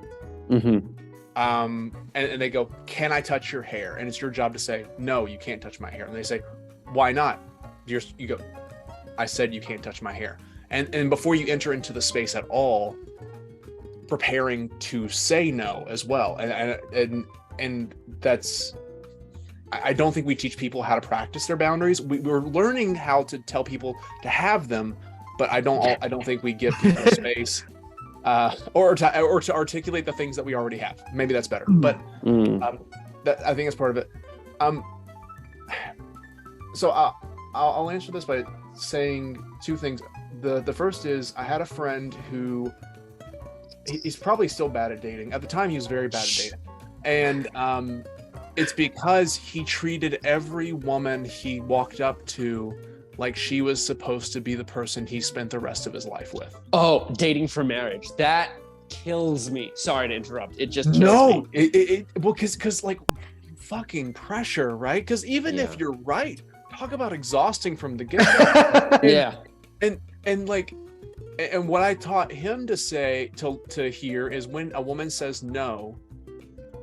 And they go, can I touch your hair? And it's your job to say, no, you can't touch my hair. And they say, why not? You go, I said you can't touch my hair. And before you enter into the space at all, preparing to say no as well. And that's, I don't think we teach people how to practice their boundaries. We're learning how to tell people to have them, but I don't think we give people space or to articulate the things that we already have. Maybe that's better, but I think that's part of it. So I'll answer this by saying two things. The first is I had a friend who he's probably still bad at dating. At the time, he was very bad at dating, and it's because he treated every woman he walked up to like she was supposed to be the person he spent the rest of his life with. Oh, dating for marriage. That kills me. Sorry to interrupt. It just kills me. Well, because like fucking pressure, right? Because even if you're right, talk about exhausting from the get-go. And what I taught him to say to hear is when a woman says no,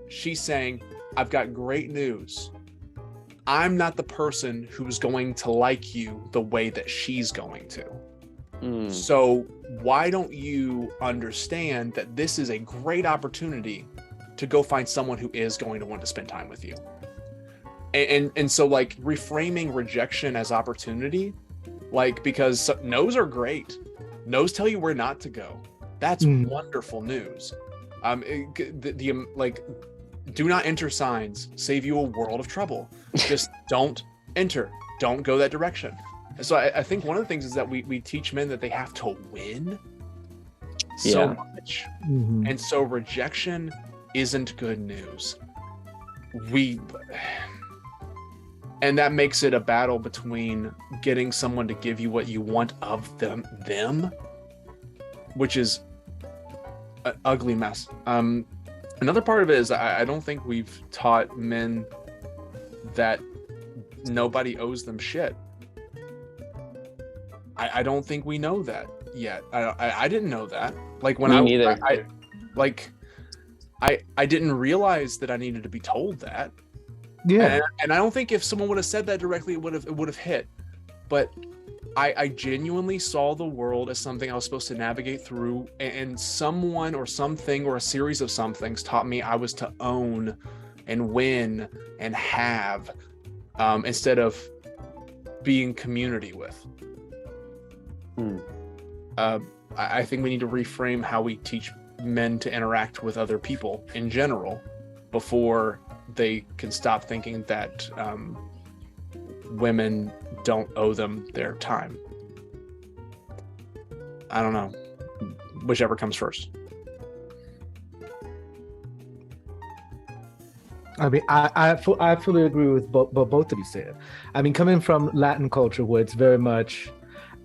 she's saying, I've got great news. I'm not the person who's going to like you the way that she's going to. So why don't you understand that this is a great opportunity to go find someone who is going to want to spend time with you? And so like reframing rejection as opportunity, like, because no's are great. No's tell you where not to go. That's wonderful news. Do not enter signs save you a world of trouble. Just don't enter. Don't go that direction. So I think one of the things is that we teach men that they have to win so much. And so rejection isn't good news. And that makes it a battle between getting someone to give you what you want of them, which is an ugly mess. Another part of it is I don't think we've taught men that nobody owes them shit. I don't think we know that yet. I didn't know that. Like when I didn't realize that I needed to be told that. Yeah. And I don't think if someone would have said that directly, it would have hit. But I genuinely saw the world as something I was supposed to navigate through, and someone or something or a series of somethings taught me I was to own and win and have, instead of being community with. I think we need to reframe how we teach men to interact with other people in general before they can stop thinking that women don't owe them their time. I don't know. Whichever comes first. I mean, I fully agree with what both of you said. I mean, coming from Latin culture where it's very much,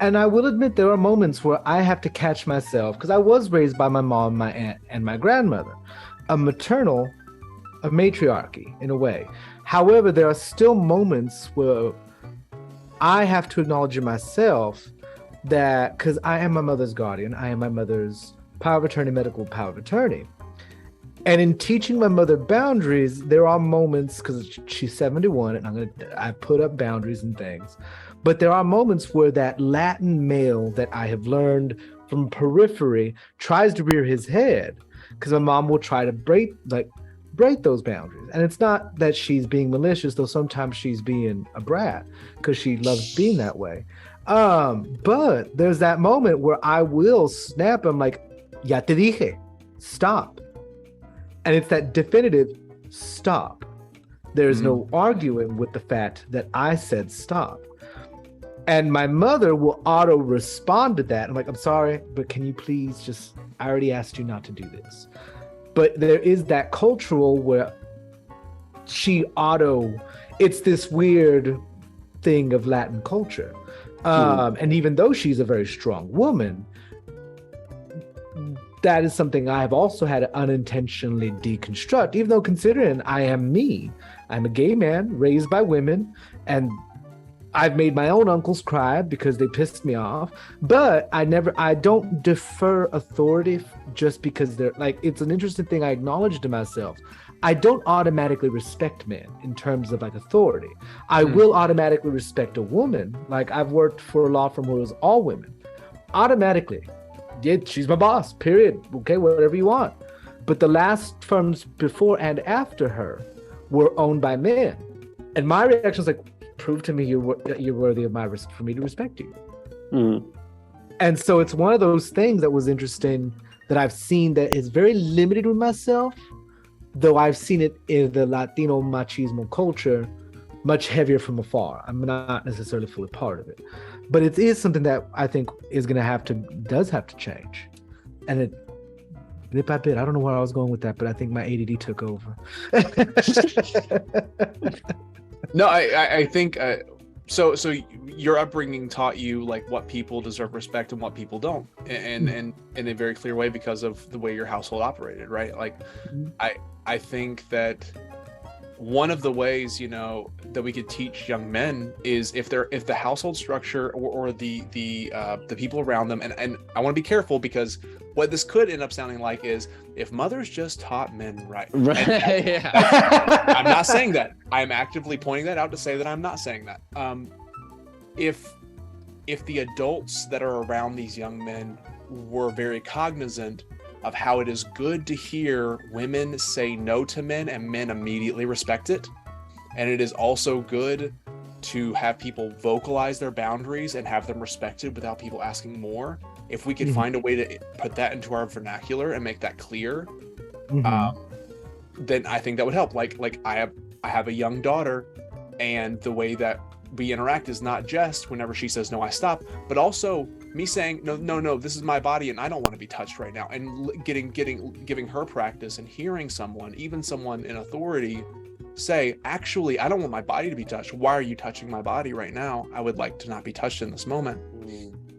and I will admit there are moments where I have to catch myself because I was raised by my mom, my aunt, and my grandmother, a matriarchy in a way. However, there are still moments where I have to acknowledge in myself that, because I am my mother's guardian, I am my mother's power of attorney, medical power of attorney. And in teaching my mother boundaries, there are moments, because she's 71 and I put up boundaries and things, but there are moments where that Latin male that I have learned from periphery tries to rear his head, because my mom will try to break those boundaries. And it's not that she's being malicious, though sometimes she's being a brat because she loves being that way. But there's that moment where I will snap. I'm like, ya te dije, stop. And it's that definitive stop. There's no arguing with the fact that I said stop. And my mother will auto respond to that. I'm like, I'm sorry, but can you please just, I already asked you not to do this. But there is that cultural where it's this weird thing of Latin culture. And even though she's a very strong woman, that is something I have also had to unintentionally deconstruct, even though considering I am me. I'm a gay man raised by women, and I've made my own uncles cry because they pissed me off, but I don't defer authority just because they're like, it's an interesting thing I acknowledge to myself. I don't automatically respect men in terms of like authority. I will automatically respect a woman. Like I've worked for a law firm where it was all women. Automatically. Yeah, she's my boss, period. Okay, whatever you want. But the last firms before and after her were owned by men. And my reaction was like, prove to me you're worthy of for me to respect you. And so it's one of those things that was interesting that I've seen that is very limited with myself, though I've seen it in the Latino machismo culture much heavier from afar. I'm not necessarily fully part of it, but it is something that I think is going to does have to change. And it, bit by bit, I don't know where I was going with that, but I think my ADD took over. No, I think so your upbringing taught you like what people deserve respect and what people don't, and in a very clear way because of the way your household operated, right? Like I think that one of the ways, you know, that we could teach young men is if the household structure or the people around them, and I want to be careful because what this could end up sounding like is if mothers just taught men right. Yeah. I'm not saying that. I'm actively pointing that out to say that I'm not saying that. If the adults that are around these young men were very cognizant of how it is good to hear women say no to men and men immediately respect it, and it is also good to have people vocalize their boundaries and have them respected without people asking more. If we could find a way to put that into our vernacular and make that clear, then I think that would help. Like I have a young daughter, and the way that we interact is not just whenever she says no, I stop, but also me saying no, this is my body and I don't want to be touched right now, and giving her practice and hearing someone, even someone in authority, say, actually, I don't want my body to be touched. Why are you touching my body right now? I would like to not be touched in this moment.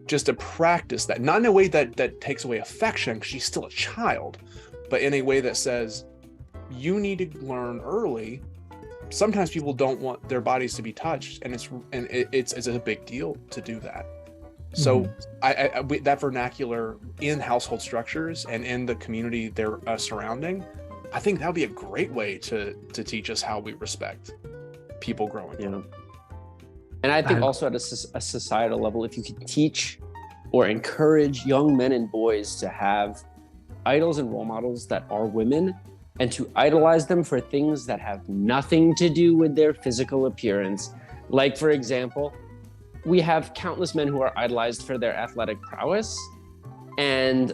Just to practice that, not in a way that takes away affection, because she's still a child, but in a way that says, you need to learn early. Sometimes people don't want their bodies to be touched, and it's a big deal to do that. So that vernacular in household structures and in the community they're surrounding, I think that would be a great way to teach us how we respect people growing up. And I think also at a societal level, if you could teach or encourage young men and boys to have idols and role models that are women, and to idolize them for things that have nothing to do with their physical appearance. Like, for example, we have countless men who are idolized for their athletic prowess, and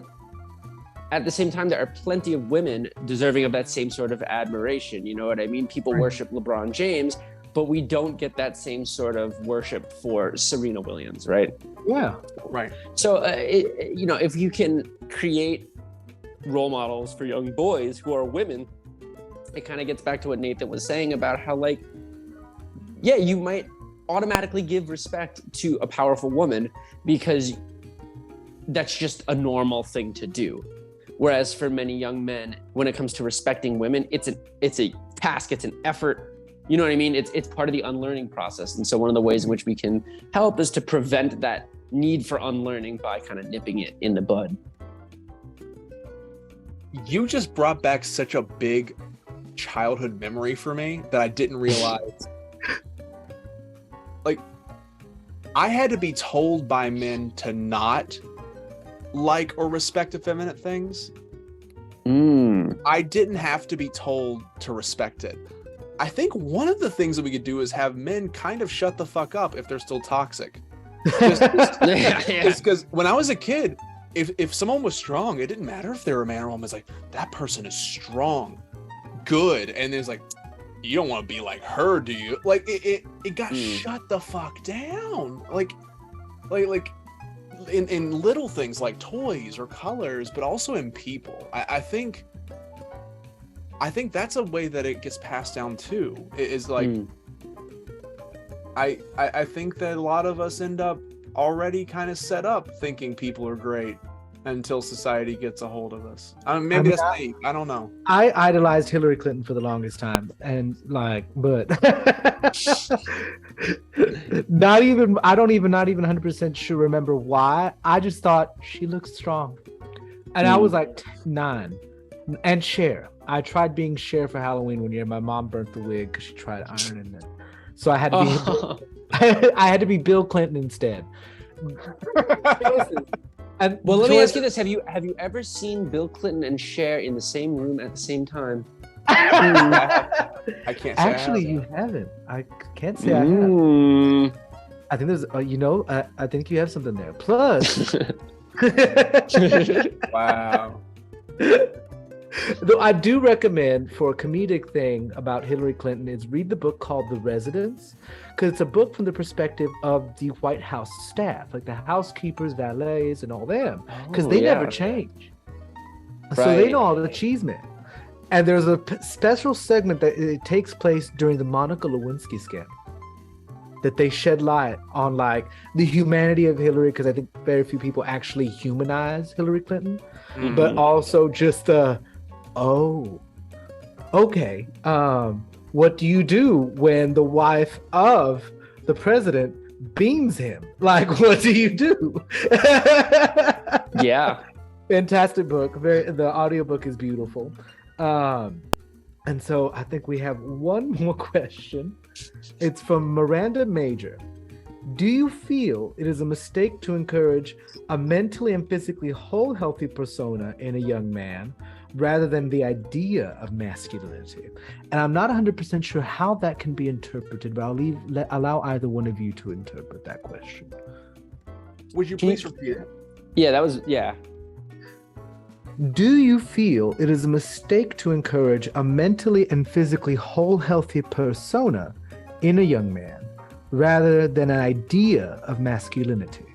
at the same time, there are plenty of women deserving of that same sort of admiration. You know what I mean? People worship LeBron James, but we don't get that same sort of worship for Serena Williams, right? Yeah. Right. So, if you can create role models for young boys who are women, it kind of gets back to what Nathan was saying about how, like, yeah, you might automatically give respect to a powerful woman because that's just a normal thing to do. Whereas for many young men, when it comes to respecting women, it's a task, it's an effort. You know what I mean? It's part of the unlearning process. And so one of the ways in which we can help is to prevent that need for unlearning by kind of nipping it in the bud. You just brought back such a big childhood memory for me that I didn't realize. Like, I had to be told by men to not like or respect effeminate things. I didn't have to be told to respect it. I think one of the things that we could do is have men kind of shut the fuck up if they're still toxic. Just because when I was a kid, if someone was strong, it didn't matter if they were a man or woman. It's like, that person is strong, good, and it's like, you don't want to be like her, do you? Like it got shut the fuck down. Like in little things like toys or colors, but also in people. I think that's a way that it gets passed down too. It is like I think that a lot of us end up already kind of set up thinking people are great until society gets a hold of us. Maybe that's me. I don't know. I idolized Hillary Clinton for the longest time, and but not even 100% sure remember why. I just thought she looked strong, and I was like 9. And Cher. I tried being Cher for Halloween one year. My mom burnt the wig because she tried ironing it, so I had to be I had to be Bill Clinton instead. And well, let me ask you this: Have you ever seen Bill Clinton and Cher in the same room at the same time? I can't say actually, you haven't. I can't say I have. I think there's, I think you have something there. Plus, wow. Though I do recommend, for a comedic thing about Hillary Clinton, is read the book called The Residents, because it's a book from the perspective of the White House staff, like the housekeepers, valets, and all them, because they never change. So they know all the cheese men. And there's a special segment that it takes place during the Monica Lewinsky scandal, that they shed light on like the humanity of Hillary, because I think very few people actually humanize Hillary Clinton, but also just what do you do when the wife of the president beams him? Like, what do you do? Yeah. Fantastic book. The audiobook is beautiful. And so I think we have one more question. It's from Miranda Major. Do you feel it is a mistake to encourage a mentally and physically whole, healthy persona in a young man rather than the idea of masculinity? And I'm not 100% sure how that can be interpreted, but I'll allow either one of you to interpret that question. Would you please repeat it? Yeah, that was, yeah. Do you feel it is a mistake to encourage a mentally and physically whole, healthy persona in a young man rather than an idea of masculinity?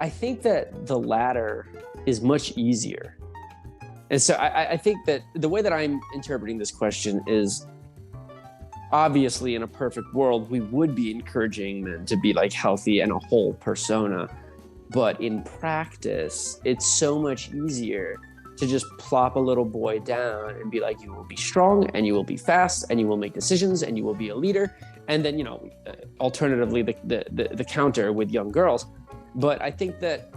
I think that the latter is much easier. And so I think that the way that I'm interpreting this question is, obviously, in a perfect world, we would be encouraging men to be like healthy and a whole persona. But in practice, it's so much easier to just plop a little boy down and be like, you will be strong and you will be fast and you will make decisions and you will be a leader. And then, alternatively, the counter with young girls. But I think that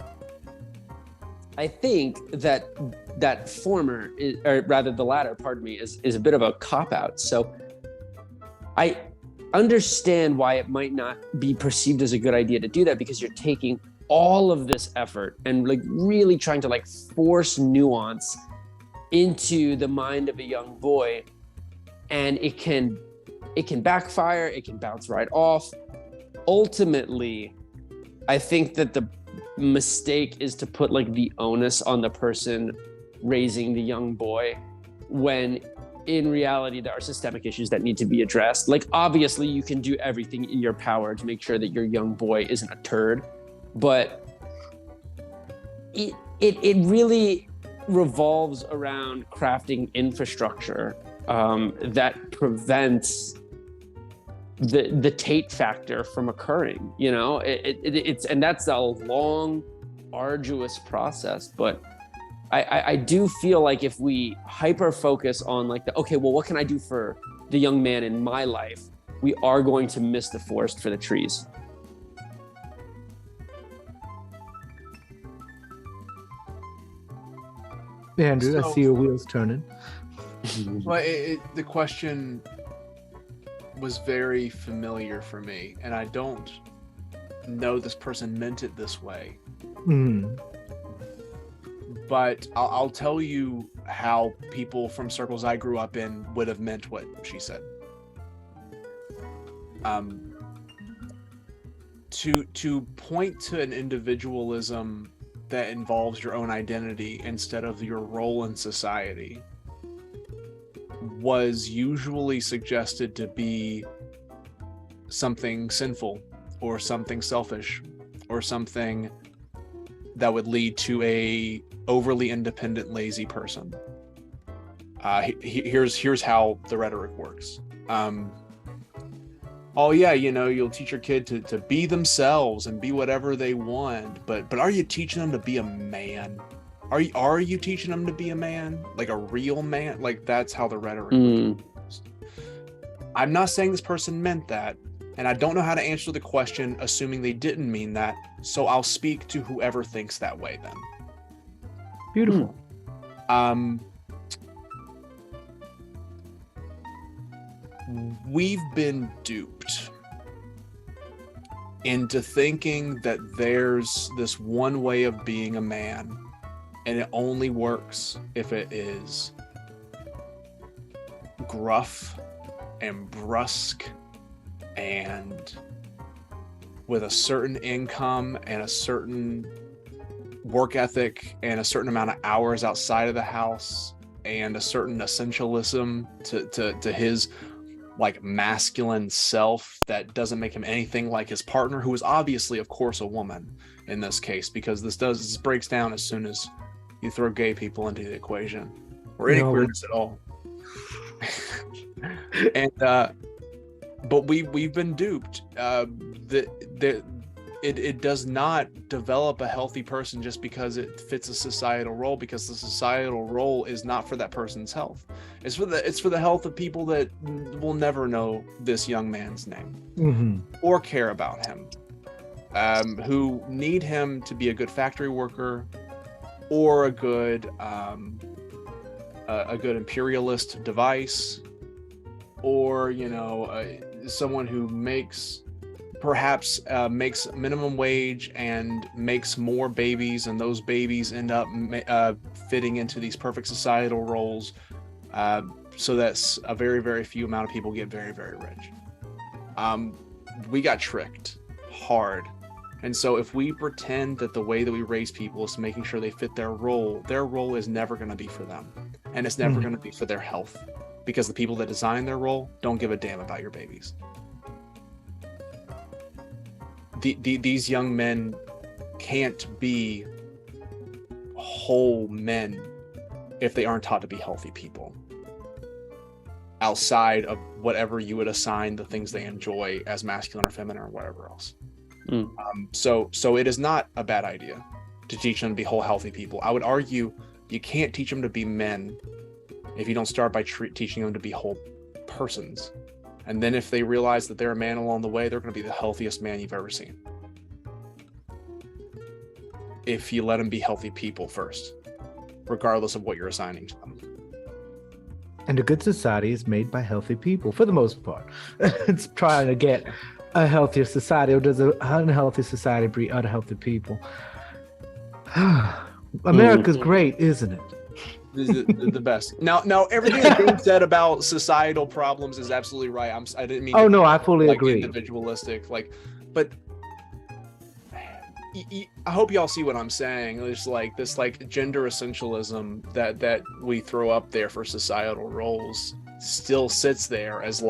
that former, or rather the latter, is a bit of a cop-out. So I understand why it might not be perceived as a good idea to do that, because you're taking all of this effort and like really trying to like force nuance into the mind of a young boy, and it can backfire, it can bounce right off. Ultimately, I think that the mistake is to put like the onus on the person raising the young boy, when in reality, there are systemic issues that need to be addressed. Like, obviously, you can do everything in your power to make sure that your young boy isn't a turd, but it really revolves around crafting infrastructure that prevents the Tate factor from occurring. It's and that's a long, arduous process, but I do feel like if we hyper focus on like what can I do for the young man in my life, we are going to miss the forest for the trees. Andrew, I see your wheels turning. Well, the question was very familiar for me, and I don't know this person meant it this way. But I'll tell you how people from circles I grew up in would have meant what she said. To point to an individualism that involves your own identity instead of your role in society was usually suggested to be something sinful or something selfish or something that would lead to a overly independent, lazy person. Here's how the rhetoric works. You'll teach your kid to be themselves and be whatever they want, but are you teaching them to be a man? Are you teaching them to be a man, like a real man? Like, that's how the rhetoric works. I'm not saying this person meant that, and I don't know how to answer the question assuming they didn't mean that, so I'll speak to whoever thinks that way then. Beautiful. We've been duped into thinking that there's this one way of being a man, and it only works if it is gruff and brusque and with a certain income and a certain work ethic and a certain amount of hours outside of the house and a certain essentialism to his like masculine self that doesn't make him anything like his partner, who is obviously, of course, a woman in this case, because this breaks down as soon as you throw gay people into the equation or any queerness at all. And but we've been duped. It does not develop a healthy person just because it fits a societal role, because the societal role is not for that person's health. It's for the health of people that will never know this young man's name or care about him, who need him to be a good factory worker or a good imperialist device, or someone who makes minimum wage and makes more babies, and those babies end up fitting into these perfect societal roles, so that's a very, very few amount of people get very, very rich. We got tricked hard. And so if we pretend that the way that we raise people is making sure they fit their role is never going to be for them, and it's never going to be for their health, because the people that design their role don't give a damn about your babies. These young men can't be whole men if they aren't taught to be healthy people outside of whatever you would assign the things they enjoy as masculine or feminine or whatever else. So it is not a bad idea to teach them to be whole healthy people. I would argue you can't teach them to be men if you don't start by teaching them to be whole persons. And then if they realize that they're a man along the way, they're going to be the healthiest man you've ever seen, if you let them be healthy people first, regardless of what you're assigning to them. And a good society is made by healthy people, for the most part. It's trying to get a healthier society, or does an unhealthy society breed unhealthy people? America's great, isn't it? The best. Now, everything that's being said about societal problems is absolutely right. I didn't mean. Oh no, I fully agree. Individualistic, but I hope y'all see what I'm saying. There's like this gender essentialism that we throw up there for societal roles still sits there as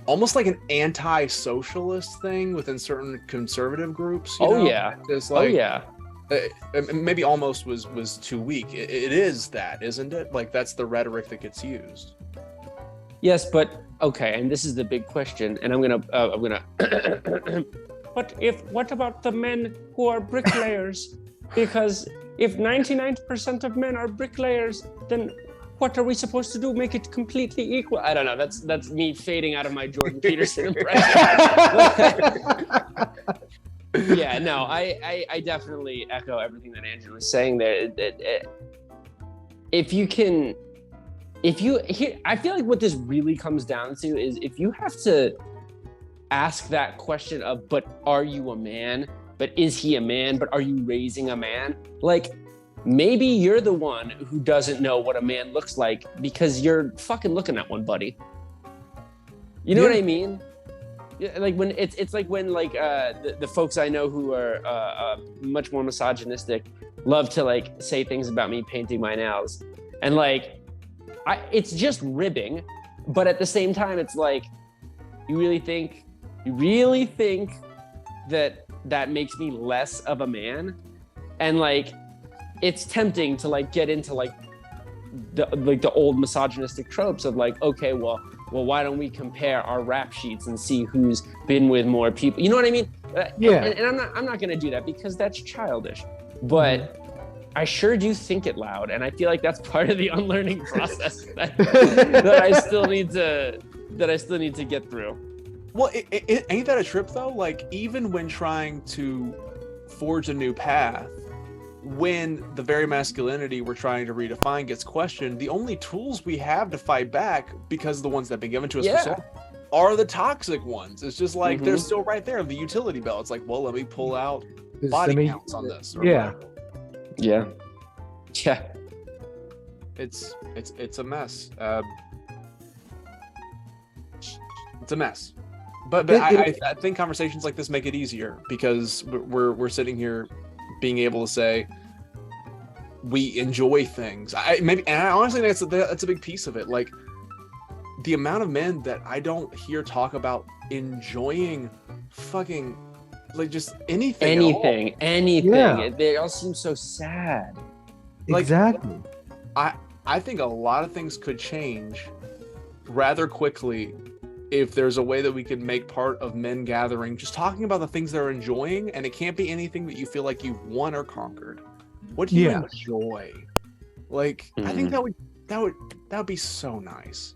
almost like an anti-socialist thing within certain conservative groups. Maybe almost was too weak. It is that, isn't it? That's the rhetoric that gets used. Yes, but okay, and this is the big question, and I'm gonna but what about the men who are bricklayers? Because if 99% of men are bricklayers, then what are we supposed to do? Make it completely equal? I don't know. That's me fading out of my Jordan Peterson impression. Yeah, no, I definitely echo everything that Andrew was saying there. I feel like what this really comes down to is if you have to ask that question of, but are you a man? But is he a man? But are you raising a man? Maybe you're the one who doesn't know what a man looks like because you're fucking looking at one, buddy. You know what I mean? When it's like when the folks I know who are much more misogynistic love to say things about me painting my nails, and it's just ribbing, but at the same time it's you really think that makes me less of a man? And it's tempting to get into the old misogynistic tropes of okay, well, why don't we compare our rap sheets and see who's been with more people? You know what I mean? Yeah. And I'm not going to do that because that's childish. But I sure do think it loud, and I feel like that's part of the unlearning process that I still need to get through. Well, ain't that a trip though? Even when trying to forge a new path, when the very masculinity we're trying to redefine gets questioned, the only tools we have to fight back, because the ones that have been given to us for so long, are the toxic ones. It's just they're still right there, the utility belt. It's well, let me pull out body counts on this. Yeah. Yeah. It's a mess. It's a mess. But I think conversations like this make it easier, because we're sitting here being able to say, we enjoy things. I honestly think that's a big piece of it. Like the amount of men that I don't hear talk about enjoying fucking like just anything. Yeah. They all seem so sad. Like, exactly. I think a lot of things could change rather quickly if there's a way that we can make part of men gathering just talking about the things they're enjoying, and it can't be anything that you feel like you've won or conquered. What do you enjoy? Like, I think that would be so nice.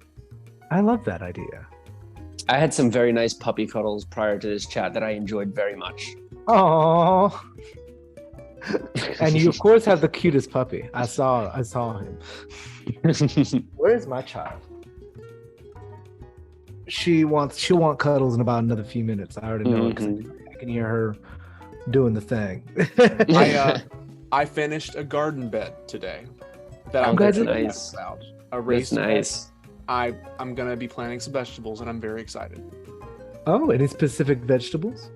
I love that idea. I had some very nice puppy cuddles prior to this chat that I enjoyed very much. Oh. And you of course have the cutest puppy. I saw him. Where's my child? She'll want cuddles in about another few minutes. I already know it 'cause I can hear her doing the thing. I finished a garden bed today that I'm very nice. about. A raised nice. bed. I'm gonna be planting some vegetables, and I'm very excited. Oh, any specific vegetables?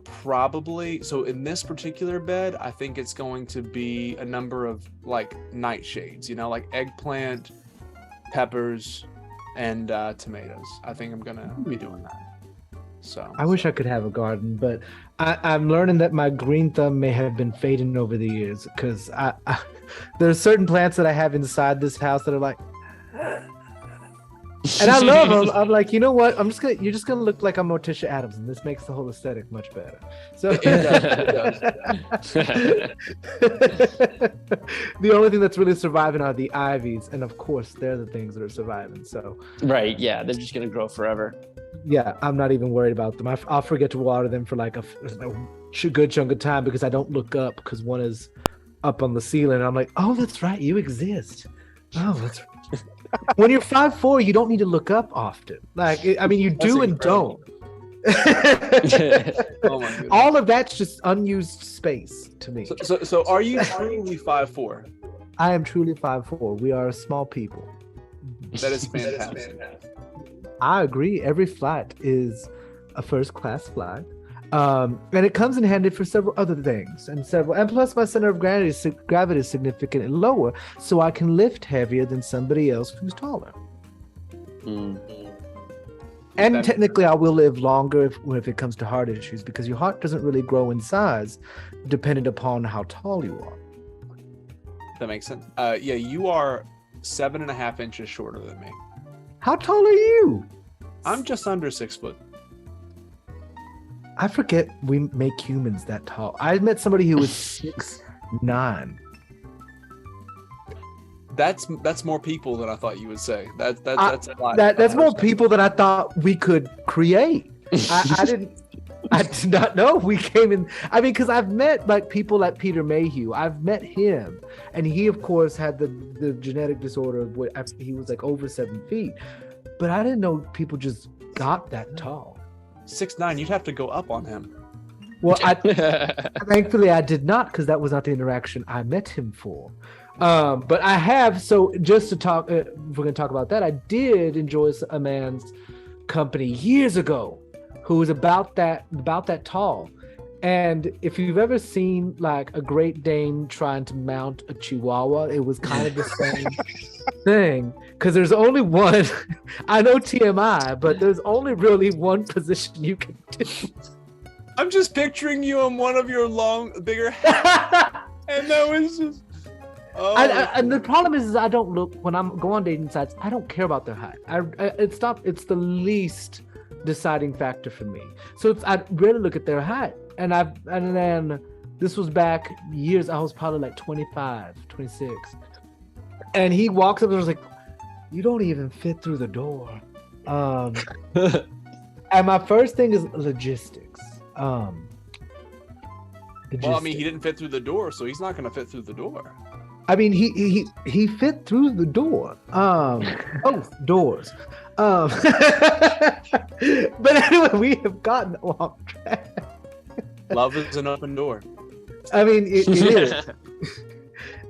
Probably. So in this particular bed, I think it's going to be a number of like nightshades. You know, like eggplant, peppers, and tomatoes. I think I'm gonna be doing that. So I wish I could have a garden, but I'm learning that my green thumb may have been fading over the years because there's certain plants that I have inside this house that are like, and I love them. I'm like, you know what? You're just gonna look like I'm Morticia Adams, and this makes the whole aesthetic much better. So it does. The only thing that's really surviving are the ivies, and of course, they're the things that are surviving. So right, yeah, they're just gonna grow forever. Yeah, I'm not even worried about them. I'll forget to water them for like a good chunk of time because I don't look up because one is up on the ceiling. And I'm like, oh, that's right, you exist. Oh, that's right. When you're 5'4", you don't need to look up often. Like, I mean, you do and don't. Oh my goodness. All of that's just unused space to me. So are you truly 5'4"? I am truly 5'4". We are a small people. That is fantastic. I agree. Every flight is a first-class flight. And it comes in handy for several other things, and plus my center of gravity is significantly lower, so I can lift heavier than somebody else who's taller. And technically, I will live longer if it comes to heart issues, because your heart doesn't really grow in size, dependent upon how tall you are. That makes sense. Yeah, you are 7.5 inches shorter than me. How tall are you? I'm just under 6 foot. I forget we make humans that tall. I met somebody who was 6'9". That's more people than I thought you would say. That's a lot. That's more people than I thought we could create. I did not know we came in. I mean, because I've met like people like Peter Mayhew. I've met him, and he of course had the genetic disorder of what he was like over 7 feet. But I didn't know people just got that tall. 6'9", you'd have to go up on him. Well, thankfully I did not, because that was not the interaction I met him for. But I have, so just to talk, if we're going to talk about that, I did enjoy a man's company years ago who was about that tall. And if you've ever seen like a Great Dane trying to mount a Chihuahua, it was kind of the same thing. Because there's only one, I know TMI, but there's only really one position you can do. I'm just picturing you in one of your bigger hats. And that was just... Oh. And the problem is I don't look, when I'm go on dating sites, I don't care about their height. It's the least deciding factor for me. So I rarely look at their height. And then this was back years, I was probably like 25, 26. And he walks up and was like, you don't even fit through the door. And my first thing is logistics. Well, I mean, he didn't fit through the door, so he's not going to fit through the door. I mean, he fit through the door. Both doors. But anyway, we have gotten off track. Love is an open door. I mean, it is.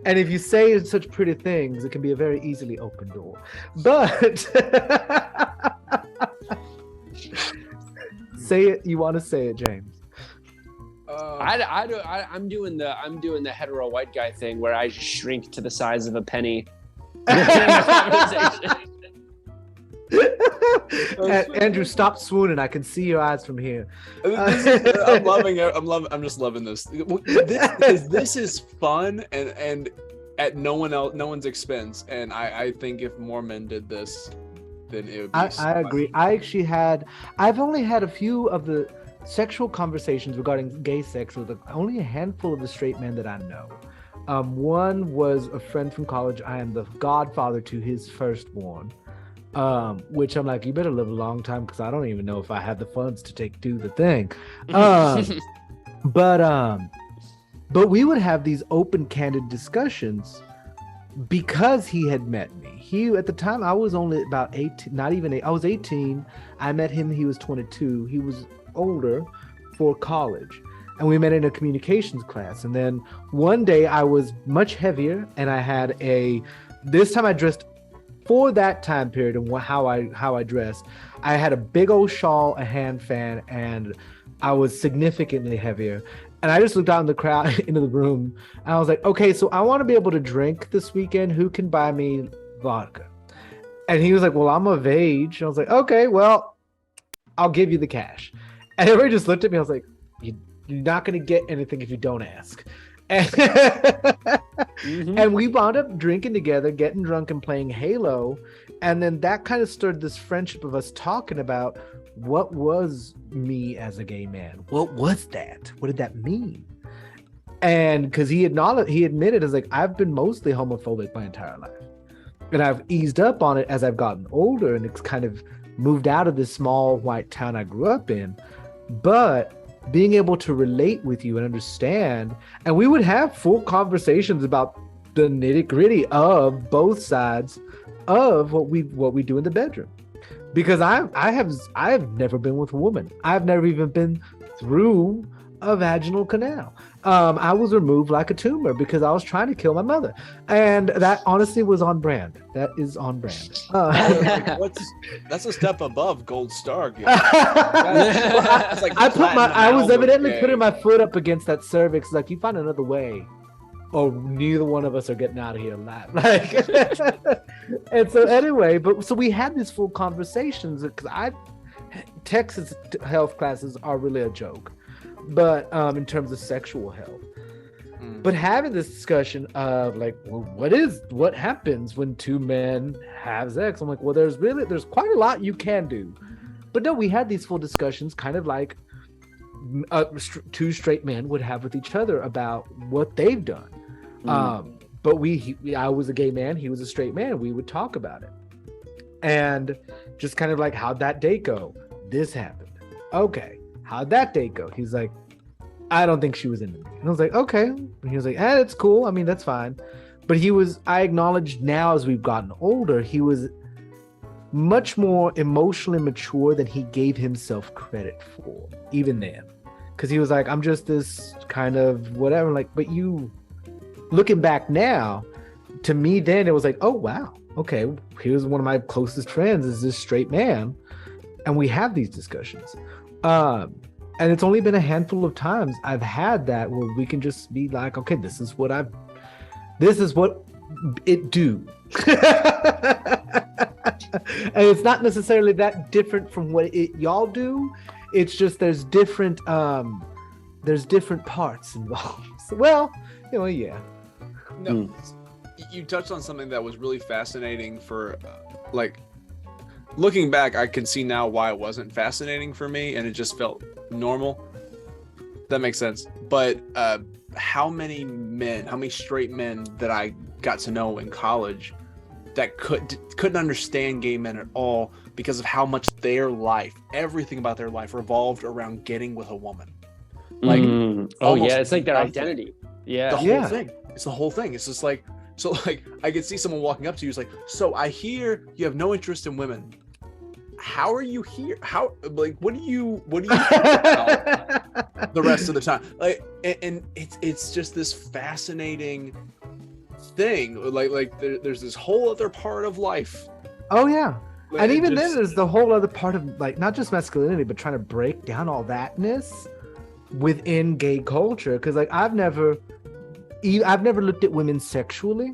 And if you say such pretty things, it can be a very easily open door. But say it. You want to say it, James? I'm doing the hetero white guy thing where I shrink to the size of a penny. Andrew, stop swooning. I can see your eyes from here. I'm loving it. I'm just loving this. This is fun and at no one's expense. And I think if more men did this, then it would be I agree. I've only had a few of the sexual conversations regarding gay sex with only a handful of the straight men that I know. One was a friend from college. I am the godfather to his firstborn. Which I'm like, you better live a long time because I don't even know if I have the funds to do the thing. But we would have these open, candid discussions because he had met me. At the time, I was only about 18, not even 8. I was 18. I met him. He was 22. He was older for college. And we met in a communications class. And then one day I was much heavier and I had this time I dressed for that time period and how I dressed. I had a big old shawl, a hand fan, and I was significantly heavier. And I just looked out in the crowd, into the room, and I was like, okay, so I want to be able to drink this weekend. Who can buy me vodka? And he was like, well, I'm of age. And I was like, okay, well, I'll give you the cash. And everybody just looked at me. I was like, you're not going to get anything if you don't ask. And we wound up drinking together, getting drunk and playing Halo. And then that kind of stirred this friendship of us talking about what was me as a gay man. What was that? What did that mean? And because he admitted, as like, I've been mostly homophobic my entire life. And I've eased up on it as I've gotten older and it's kind of moved out of this small white town I grew up in. But being able to relate with you and understand, and we would have full conversations about the nitty-gritty of both sides of what we do in the bedroom. Because I have never been with a woman. I've never even been through a vaginal canal. I was removed like a tumor because I was trying to kill my mother, and that honestly was on brand. That is on brand. That's a step above gold star. I was evidently putting my foot up against that cervix. Like, you find another way, or neither one of us are getting out of here alive. Like, and so anyway, so we had these full conversations because Texas health classes are really a joke. But in terms of sexual health, but having this discussion of like, well, what happens when two men have sex? I'm like, well, there's quite a lot you can do. But no, we had these full discussions, kind of like two straight men would have with each other about what they've done. But I was a gay man, he was a straight man. We would talk about it, and just kind of like, how'd that date go? This happened. Okay. How'd that date go? He's like, I don't think she was into me. And I was like, okay. And he was like, it's cool. I mean, that's fine. But I acknowledge now as we've gotten older, he was much more emotionally mature than he gave himself credit for, even then. Because he was like, I'm just this kind of whatever. Like, but looking back now, to me then, it was like, oh, wow. Okay, here's one of my closest friends is this straight man. And we have these discussions. And it's only been a handful of times I've had that where we can just be like, okay, this is what it do. And it's not necessarily that different from what y'all do. It's just there's different parts involved. So, well, yeah. No, you touched on something that was really fascinating for looking back, I can see now why it wasn't fascinating for me and it just felt normal. That makes sense. But how many straight men that I got to know in college that couldn't understand gay men at all because of how much everything about their life revolved around getting with a woman. Like, it's like their identity. Yeah. The whole thing. It's the whole thing. It's just like, so like I could see someone walking up to you, it's like, so I hear you have no interest in women. How are you here? What do you think about the rest of the time? Like, and it's just this fascinating thing. Like there's this whole other part of life. Oh yeah. And even then there's the whole other part of like not just masculinity, but trying to break down all thatness within gay culture, because like I've never looked at women sexually,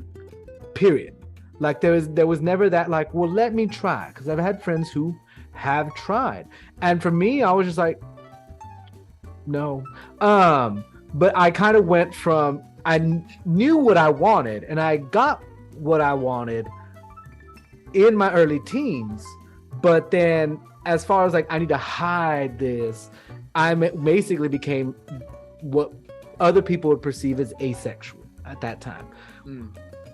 period. Like there was never that like, well, let me try, because I've had friends who have tried, and for me I was just like, no. But I kind of went from, I knew what I wanted and I got what I wanted in my early teens, but then as far as like I need to hide this, I basically became what other people would perceive as asexual at that time.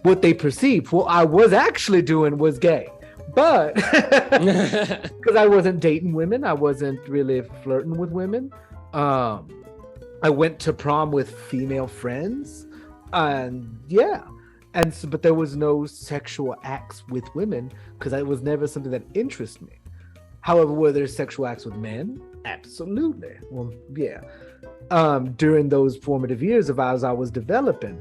What they perceived, what I was actually doing was gay, but because I wasn't dating women, I wasn't really flirting with women. I went to prom with female friends, and so, but there was no sexual acts with women because it was never something that interested me. However, were there sexual acts with men? Absolutely. Well, yeah. During those formative years of as I was developing.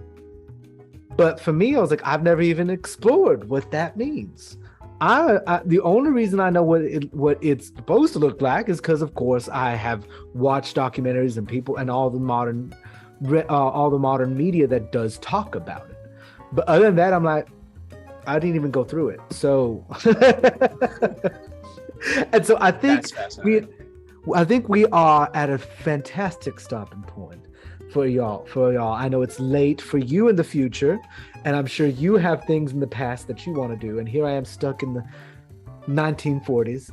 But for me, I was like, I've never even explored what that means. The only reason I know what it's supposed to look like is because, of course, I have watched documentaries and people and all the modern media that does talk about it. But other than that, I'm like, I didn't even go through it. So, and so I think we are at a fantastic stopping point for y'all. I know it's late for you in the future, and I'm sure you have things in the past that you want to do. And here I am stuck in the 1940s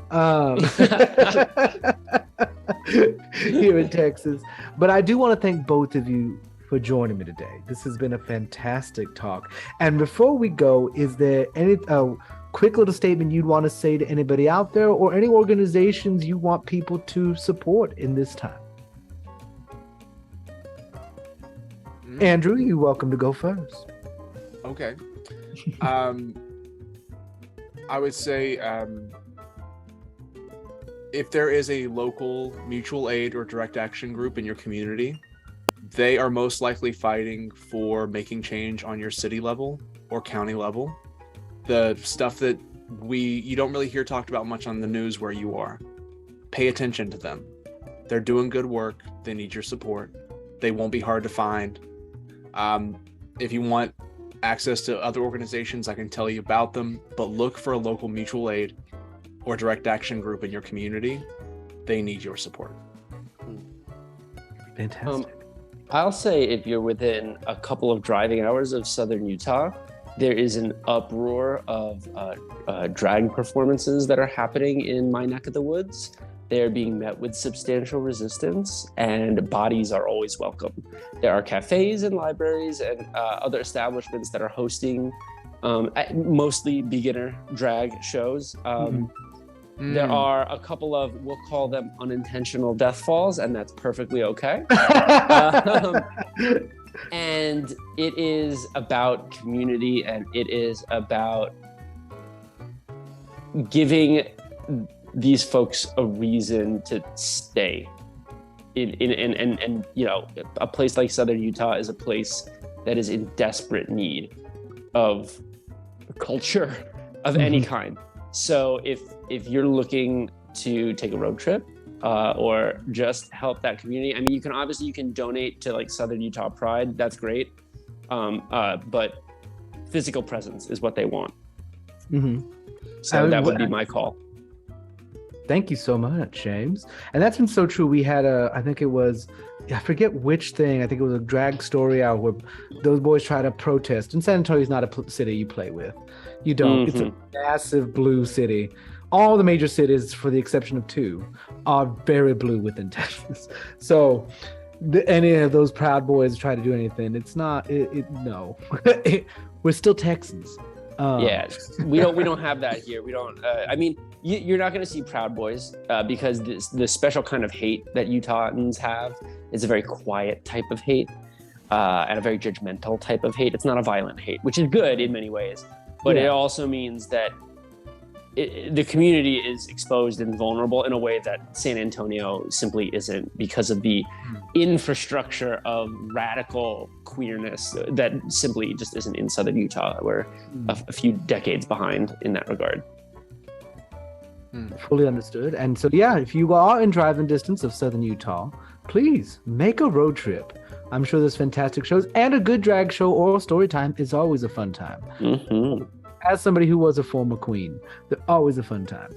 here in Texas. But I do want to thank both of you for joining me today. This has been a fantastic talk. And before we go, is there any quick little statement you'd want to say to anybody out there, or any organizations you want people to support in this time? Andrew, you're welcome to go first. Okay. I would say if there is a local mutual aid or direct action group in your community, they are most likely fighting for making change on your city level or county level. The stuff that you don't really hear talked about much on the news where you are. Pay attention to them. They're doing good work. They need your support. They won't be hard to find. If you want access to other organizations, I can tell you about them, but look for a local mutual aid or direct action group in your community. They need your support. Fantastic. I'll say if you're within a couple of driving hours of southern Utah, there is an uproar of drag performances that are happening in my neck of the woods. They're being met with substantial resistance, and bodies are always welcome. There are cafes and libraries and other establishments that are hosting mostly beginner drag shows. There are a couple of, we'll call them unintentional death falls, and that's perfectly okay. And it is about community, and it is about giving these folks a reason to stay in you know, a place like southern Utah is a place that is in desperate need of culture of any kind. So if you're looking to take a road trip or just help that community, I mean, you can donate to like Southern Utah Pride. That's great. But physical presence is what they want. So that would be my call. Thank you so much, James. And that's been so true. We had I forget which thing. I think it was a drag story out where those boys try to protest. And San Antonio's not a city you play with. You don't. It's a massive blue city. All the major cities, for the exception of two, are very blue within Texas. So any of those Proud Boys try to do anything, it's not. No, we're still Texans. Yeah, we don't have that here. We don't. I mean, you're not going to see Proud Boys because the special kind of hate that Utahns have is a very quiet type of hate and a very judgmental type of hate. It's not a violent hate, which is good in many ways, but it also means that the community is exposed and vulnerable in a way that San Antonio simply isn't, because of the infrastructure of radical queerness that simply just isn't in Southern Utah. We're a few decades behind in that regard. Fully understood. And so, yeah, if you are in driving distance of Southern Utah, please make a road trip. I'm sure there's fantastic shows, and a good drag show or story time is always a fun time. Mm-hmm. As somebody who was a former queen, they're always a fun time.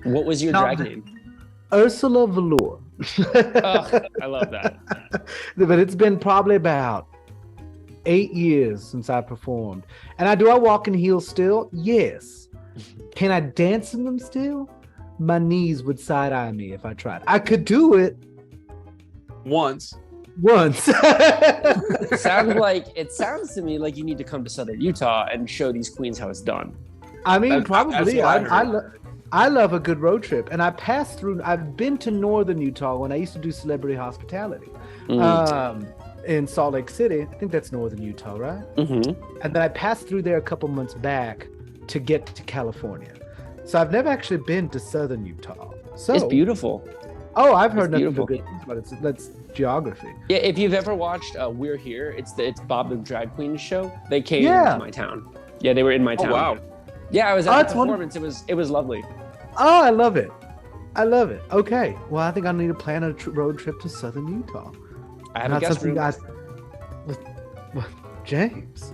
What was your drag name? Ursula Velour. Oh, I love that. But it's been probably about 8 years since I performed. And I walk in heels still? Yes. Can I dance in them still? My knees would side-eye me if I tried. I could do it. Once. It sounds to me like you need to come to Southern Utah and show these queens how it's done. I mean, probably. I love a good road trip, and I've been to Northern Utah when I used to do celebrity hospitality in Salt Lake City. I think that's Northern Utah, right? Mm-hmm. And then I passed through there a couple months back to get to California. So I've never actually been to Southern Utah. So it's beautiful. Oh, I've heard nothing but good things about it. That's geography. Yeah, if you've ever watched We're Here, it's Bob the Drag Queen show. They came to my town. Yeah, they were in my town. Oh, wow. Yeah, I was at the performance. It was lovely. Oh, I love it. Okay. Well, I think I need to plan a road trip to Southern Utah. I have a guest room. With James.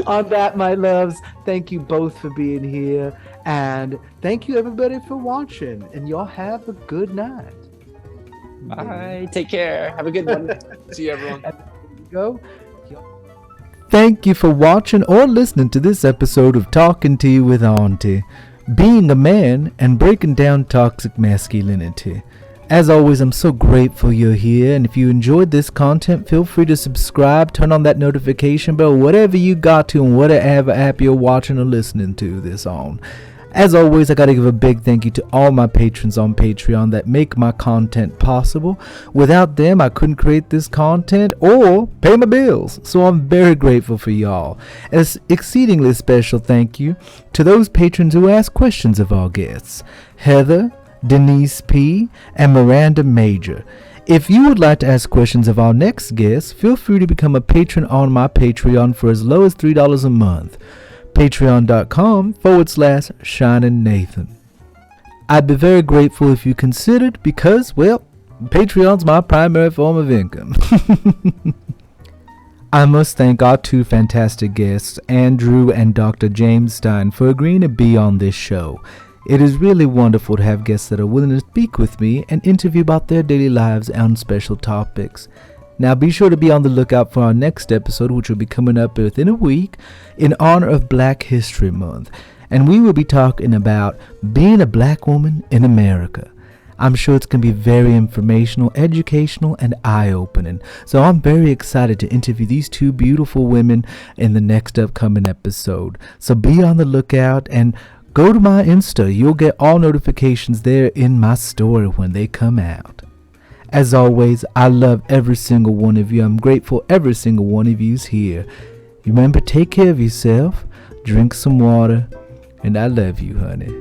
On that, my loves, thank you both for being here. And thank you, everybody, for watching. And y'all have a good night. Bye. Take care. Have a good one. See you, everyone. Go. Thank you for watching or listening to this episode of Talking Tea with Auntie, being a man and breaking down toxic masculinity. As always, I'm so grateful you're here, and if you enjoyed this content, feel free to subscribe, turn on that notification bell, whatever you got to, and whatever app you're watching or listening to this on. As always, I gotta give a big thank you to all my patrons on Patreon that make my content possible. Without them, I couldn't create this content or pay my bills, so I'm very grateful for y'all. An exceedingly special thank you to those patrons who ask questions of our guests: Heather, Denise P, and Miranda Major. If you would like to ask questions of our next guest, feel free to become a patron on my Patreon for as low as $3 a month. Patreon.com/Shiningnathan. I'd be very grateful if you considered, because, well, Patreon's my primary form of income. I must thank our two fantastic guests, Andrew and Dr. James Stein, for agreeing to be on this show. It is really wonderful to have guests that are willing to speak with me and interview about their daily lives on special topics. Now be sure to be on the lookout for our next episode, which will be coming up within a week in honor of Black History Month. And we will be talking about being a black woman in America. I'm sure it's going to be very informational, educational, and eye-opening. So I'm very excited to interview these two beautiful women in the next upcoming episode. So be on the lookout and go to my Insta. You'll get all notifications there in my story when they come out. As always, I love every single one of you. I'm grateful every single one of you's here. Remember, take care of yourself, drink some water, and I love you, honey.